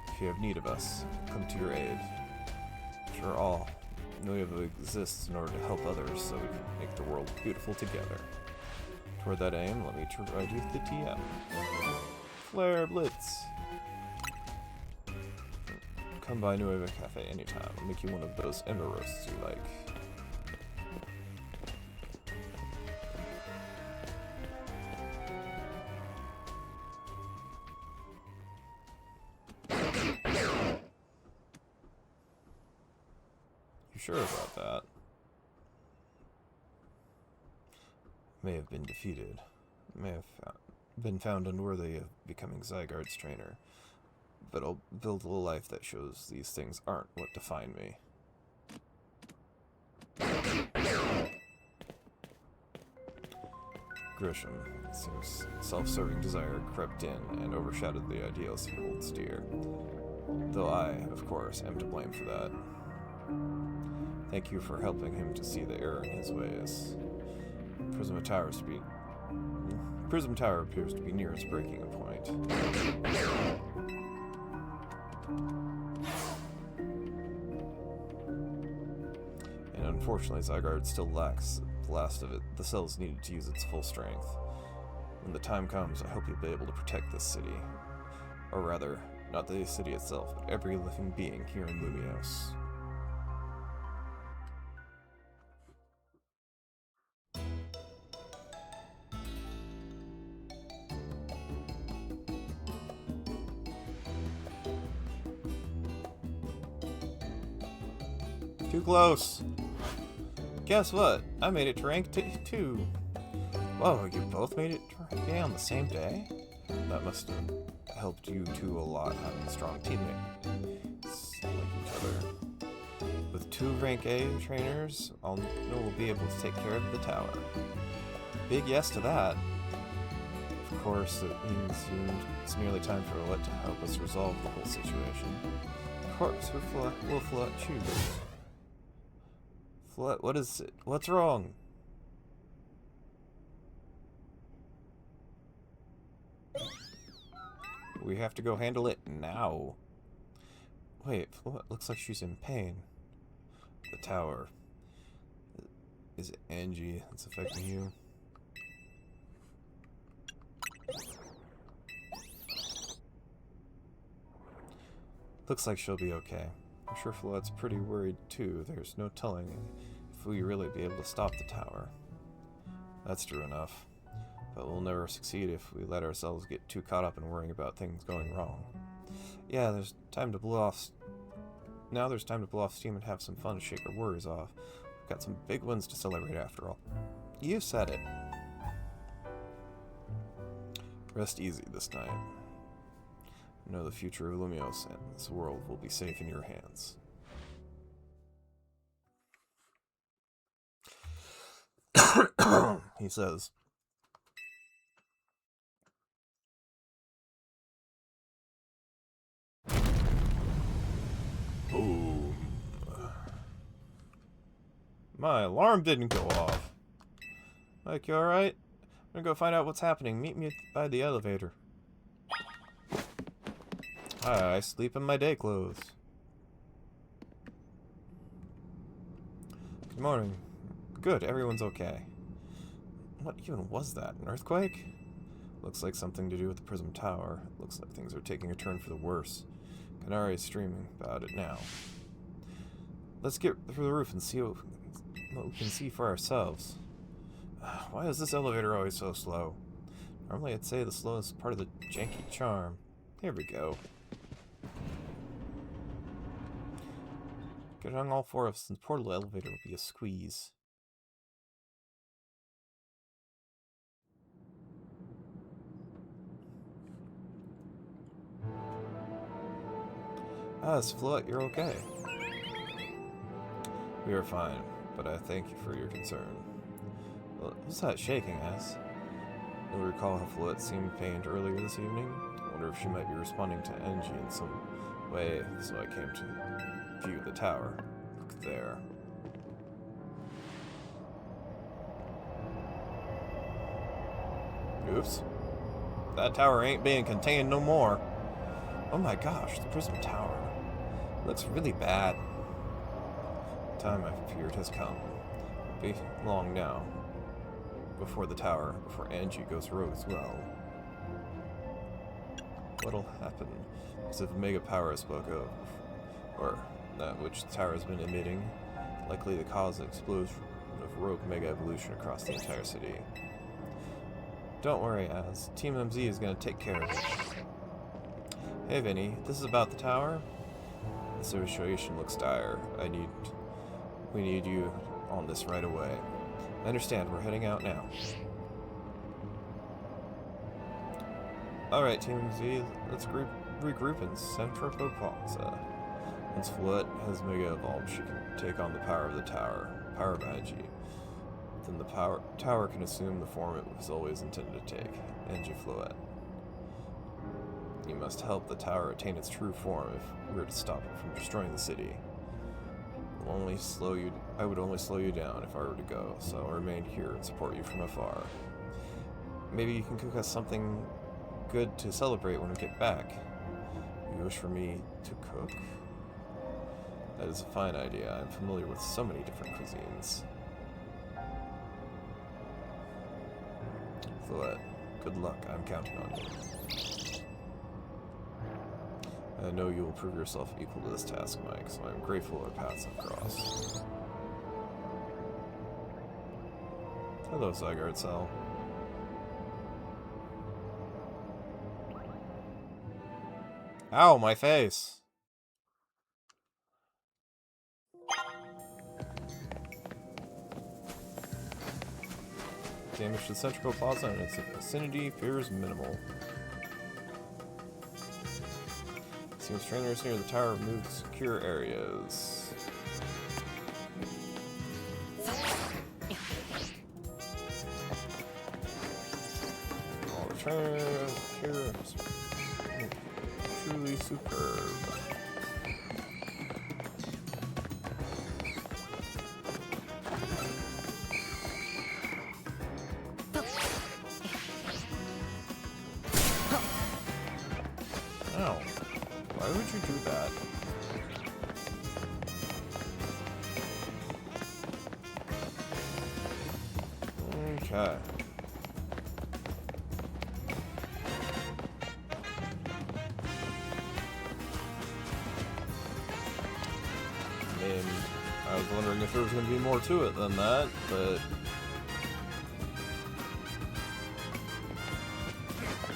If you have need of us, come to your aid. After all, Nueva exists in order to help others so we can make the world beautiful together. Toward that aim, let me provide you with the TM. Flare Blitz! Come by Nueva Cafe anytime. I'll make you one of those ember roasts you like. You sure about that? May have been defeated. May have been found unworthy of becoming Zygarde's trainer. But I'll build a life that shows these things aren't what define me. Grisham, it seems self-serving desire crept in and overshadowed the ideals he holds dear. Though I, of course, am to blame for that. Thank you for helping him to see the error in his ways. Prism Tower appears to be near its breaking point. And unfortunately, Zygarde still lacks the last of the cells needed to use its full strength. When the time comes, I hope you'll be able to protect this city. Or rather, not the city itself, but every living being here in Lumiose. Too close. Guess what? I made it to rank 2. Whoa, you both made it to rank A on the same day? That must have helped you two a lot, having a strong teammate. Like each other. With 2 rank A trainers, I'll know we'll be able to take care of the tower. Big yes to that. Of course, it means it's nearly time for Floette to help us resolve the whole situation. Of course, we'll Floette choose. Floette, what is it? What's wrong? We have to go handle it now. Wait, Floette looks like she's in pain. The tower. Is it Angie that's affecting you? Looks like she'll be okay. I'm sure Floette's pretty worried too. There's no telling if we really be able to stop the tower. That's true enough. But we'll never succeed if we let ourselves get too caught up in worrying about things going wrong. Yeah, there's time to blow off... Now there's time to blow off steam and have some fun to shake our worries off. We've got some big wins to celebrate after all. You said it. Rest easy this night. Know the future of Lumiose and this world will be safe in your hands. He says. Boom. My alarm didn't go off. Mike, you alright? I'm gonna go find out what's happening. Meet me by the elevator. I sleep in my day clothes. Good morning. Good, everyone's okay. What even was that? An earthquake? Looks like something to do with the Prism Tower. Looks like things are taking a turn for the worse. Kanari is streaming about it now. Let's get through the roof and see what we can see for ourselves. Why is this elevator always so slow? Normally I'd say the slowness is part of the janky charm. Here we go. Get on all four of us, and the portal elevator will be a squeeze. Floette, you're okay. We are fine, but I thank you for your concern. Well, what's that shaking, As? You'll recall how Floette seemed pained earlier this evening? I wonder if she might be responding to Engie in some way, so I came to view the tower. Look there. Oops. That tower ain't being contained no more. Oh my gosh, the Prism Tower. Looks really bad. The time I've feared has come. Be long now. Before Engie goes rogue as well. What'll happen? Because if Mega Power I spoke of, or that which the tower has been emitting, likely the cause of explosion of rogue Mega Evolution across the entire city. Don't worry, Az. Team MZ is going to take care of it. Hey Vinny, this is about the tower? The situation looks dire. We need you on this right away. I understand, we're heading out now. Alright, Team Z, let's regroup in Central Plaza. Once Floette has Mega Evolved, she can take on the power of the tower, power of Engie. Then the tower can assume the form it was always intended to take, Engie Floette. You must help the tower attain its true form if we're to stop it from destroying the city. I would only slow you down if I were to go, so I'll remain here and support you from afar. Maybe you can cook us something good to celebrate when we get back. You wish for me to cook? That is a fine idea. I'm familiar with so many different cuisines. Floette, good luck. I'm counting on you. I know you will prove yourself equal to this task, Mike, so I'm grateful our paths have crossed. Hello, Zygarde Cell. Ow, my face! Damage to Central Plaza and its vicinity appears minimal. Seems trainers near the tower removed secure areas. All the trainers here are truly superb. Ow. Why would you do that? Okay. I mean, I was wondering if there was going to be more to it than that, but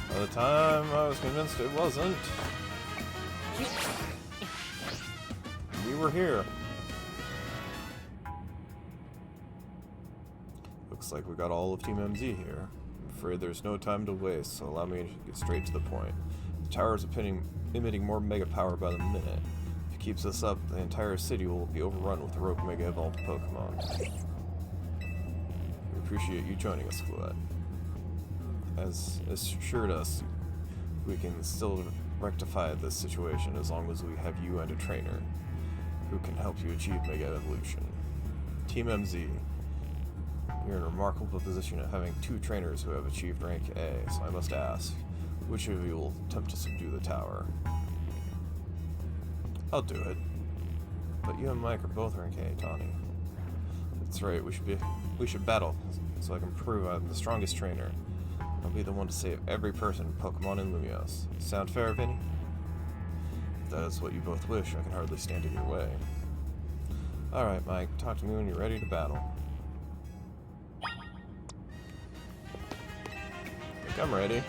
by the time I was convinced it wasn't, we were here. Looks like we got all of Team MZ here. I'm afraid there's no time to waste, so allow me to get straight to the point. The tower is emitting more mega power by the minute. If it keeps this up, the entire city will be overrun with rogue mega evolved Pokemon. We appreciate you joining us, Floette. As assured us, we can still rectify this situation as long as we have you and a trainer who can help you achieve Mega Evolution. Team MZ, you're in a remarkable position of having 2 trainers who have achieved rank A, so I must ask, which of you will attempt to subdue the tower? I'll do it. But you and Mike are both in Kaitani. That's right, we should battle, so I can prove I'm the strongest trainer. I'll be the one to save every person in Pokemon in Lumios. Sound fair, Vinny? If that is what you both wish, I can hardly stand in your way. Alright, Mike, talk to me when you're ready to battle. I think I'm ready.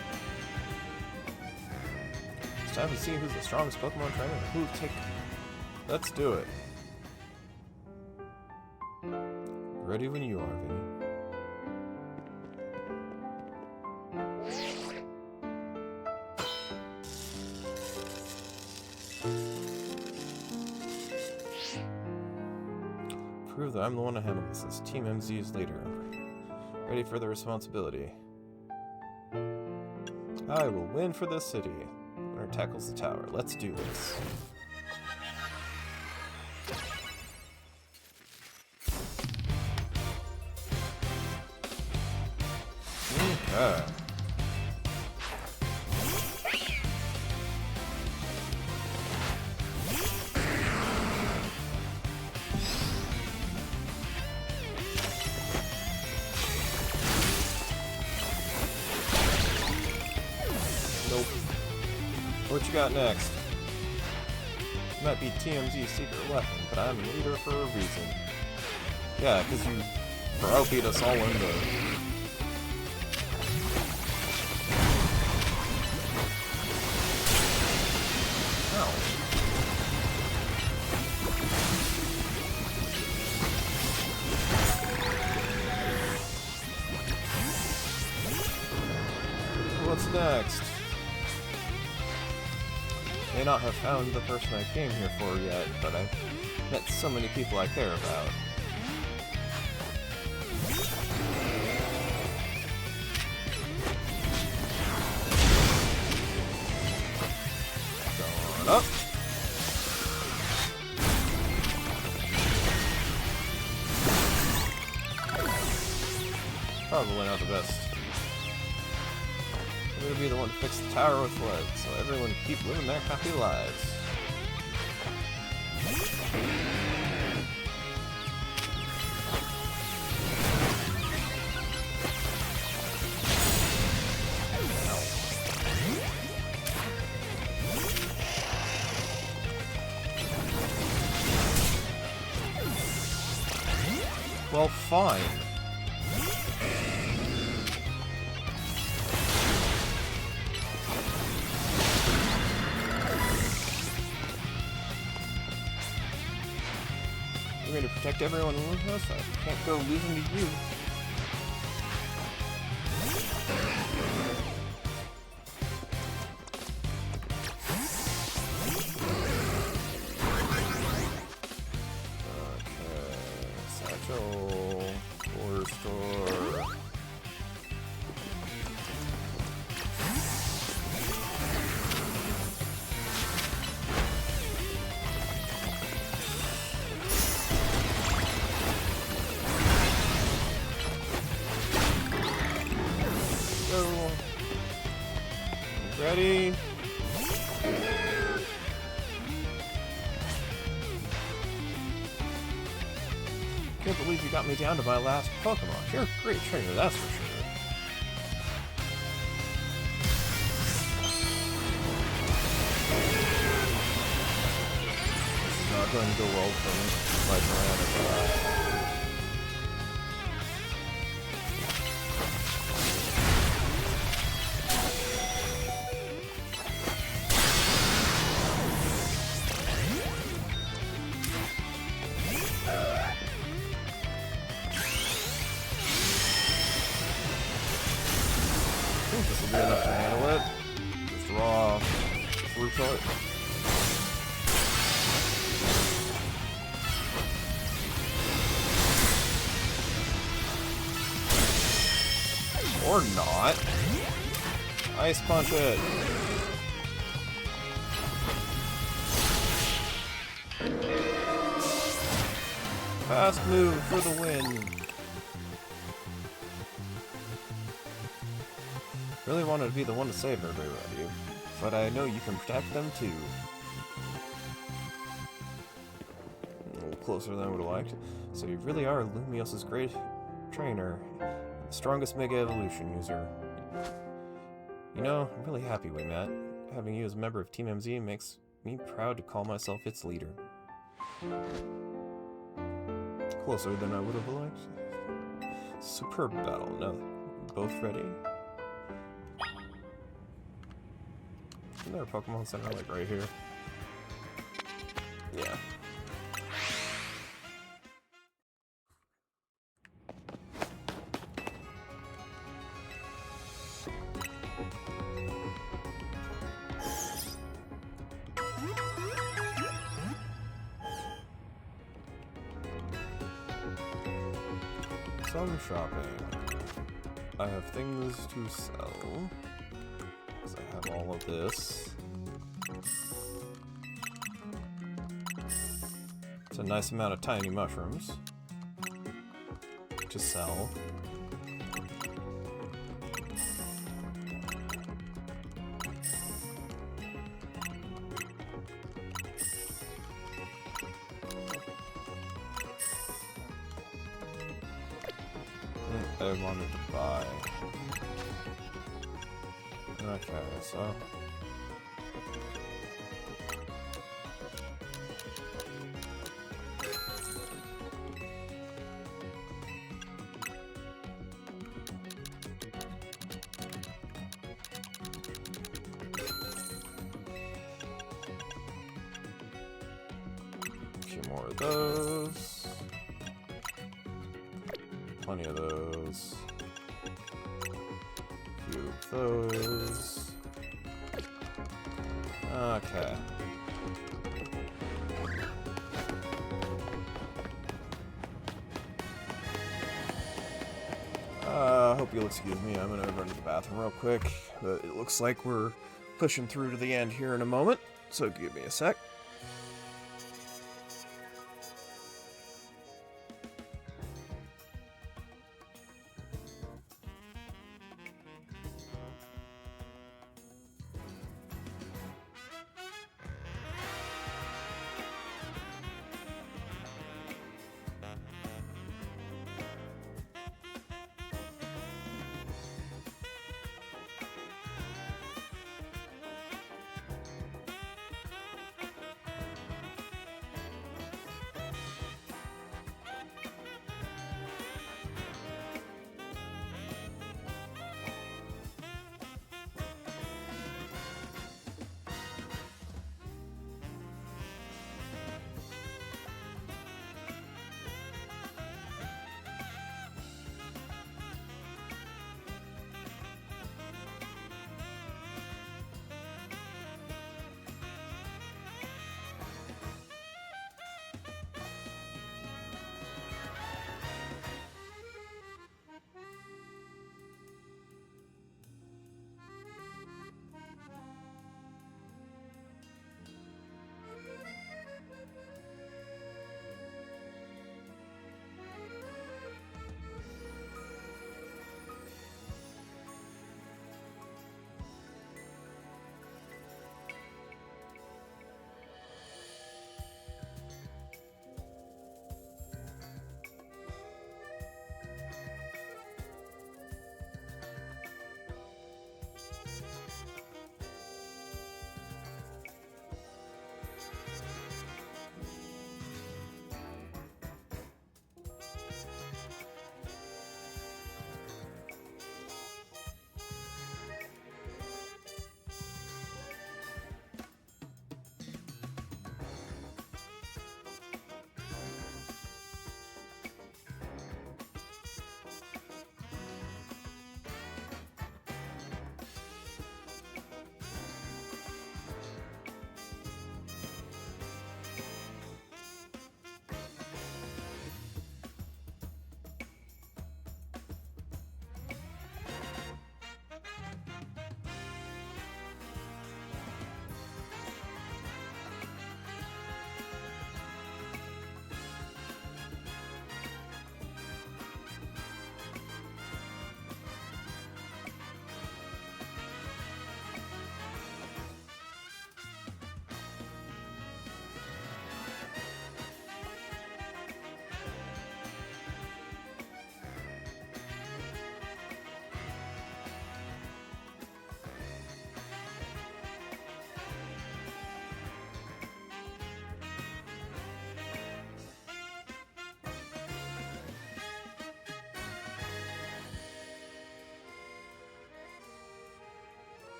It's time to see who's the strongest Pokemon trainer and who'll take... Let's do it. Ready when you are, Vinny. Prove that I'm the one to handle this as Team MZ's leader. Ready for the responsibility. I will win for the city. The winner tackles the tower. Let's do this. Okay. Nope. What you got next? You might be TMZ's secret weapon, but I'm leader for a reason. Yeah, because you browbeat us all in the... What's next? May not have found the person I came here for yet, but I've met so many people I care about. Going up. Probably not the best. I'm gonna be the one to fix the tower with lead, so everyone can keep living their happy lives. Well, fine. We're going to protect everyone in Lumios, so I can't go losing to you. Okay, Satchel, War Store. Ready? Can't believe you got me down to my last Pokemon. You're a great trainer, that's for sure. This is not going to go well for my Tyranitar. This will be enough to handle it. Just raw Fruitoid. Or not. Ice Punch it. Fast move for the win. Really wanted to be the one to save everybody, but I know you can protect them too. closer than I would have liked. So you really are Lumios's great trainer, the strongest Mega Evolution user. You know, I'm really happy we met. Having you as a member of Team MZ makes me proud to call myself its leader. Closer than I would have liked. Superb battle. Now, both ready? Isn't there a Pokemon Center like right here? Yeah. Some shopping. I have things to sell. Because I have all of this. It's a nice amount of tiny mushrooms to sell. I wanted to buy. Okay, so a few more of those. Plenty of those. A few of those. Okay. Hope you'll excuse me. I'm gonna run to the bathroom real quick. But it looks like we're pushing through to the end here in a moment, so give me a sec.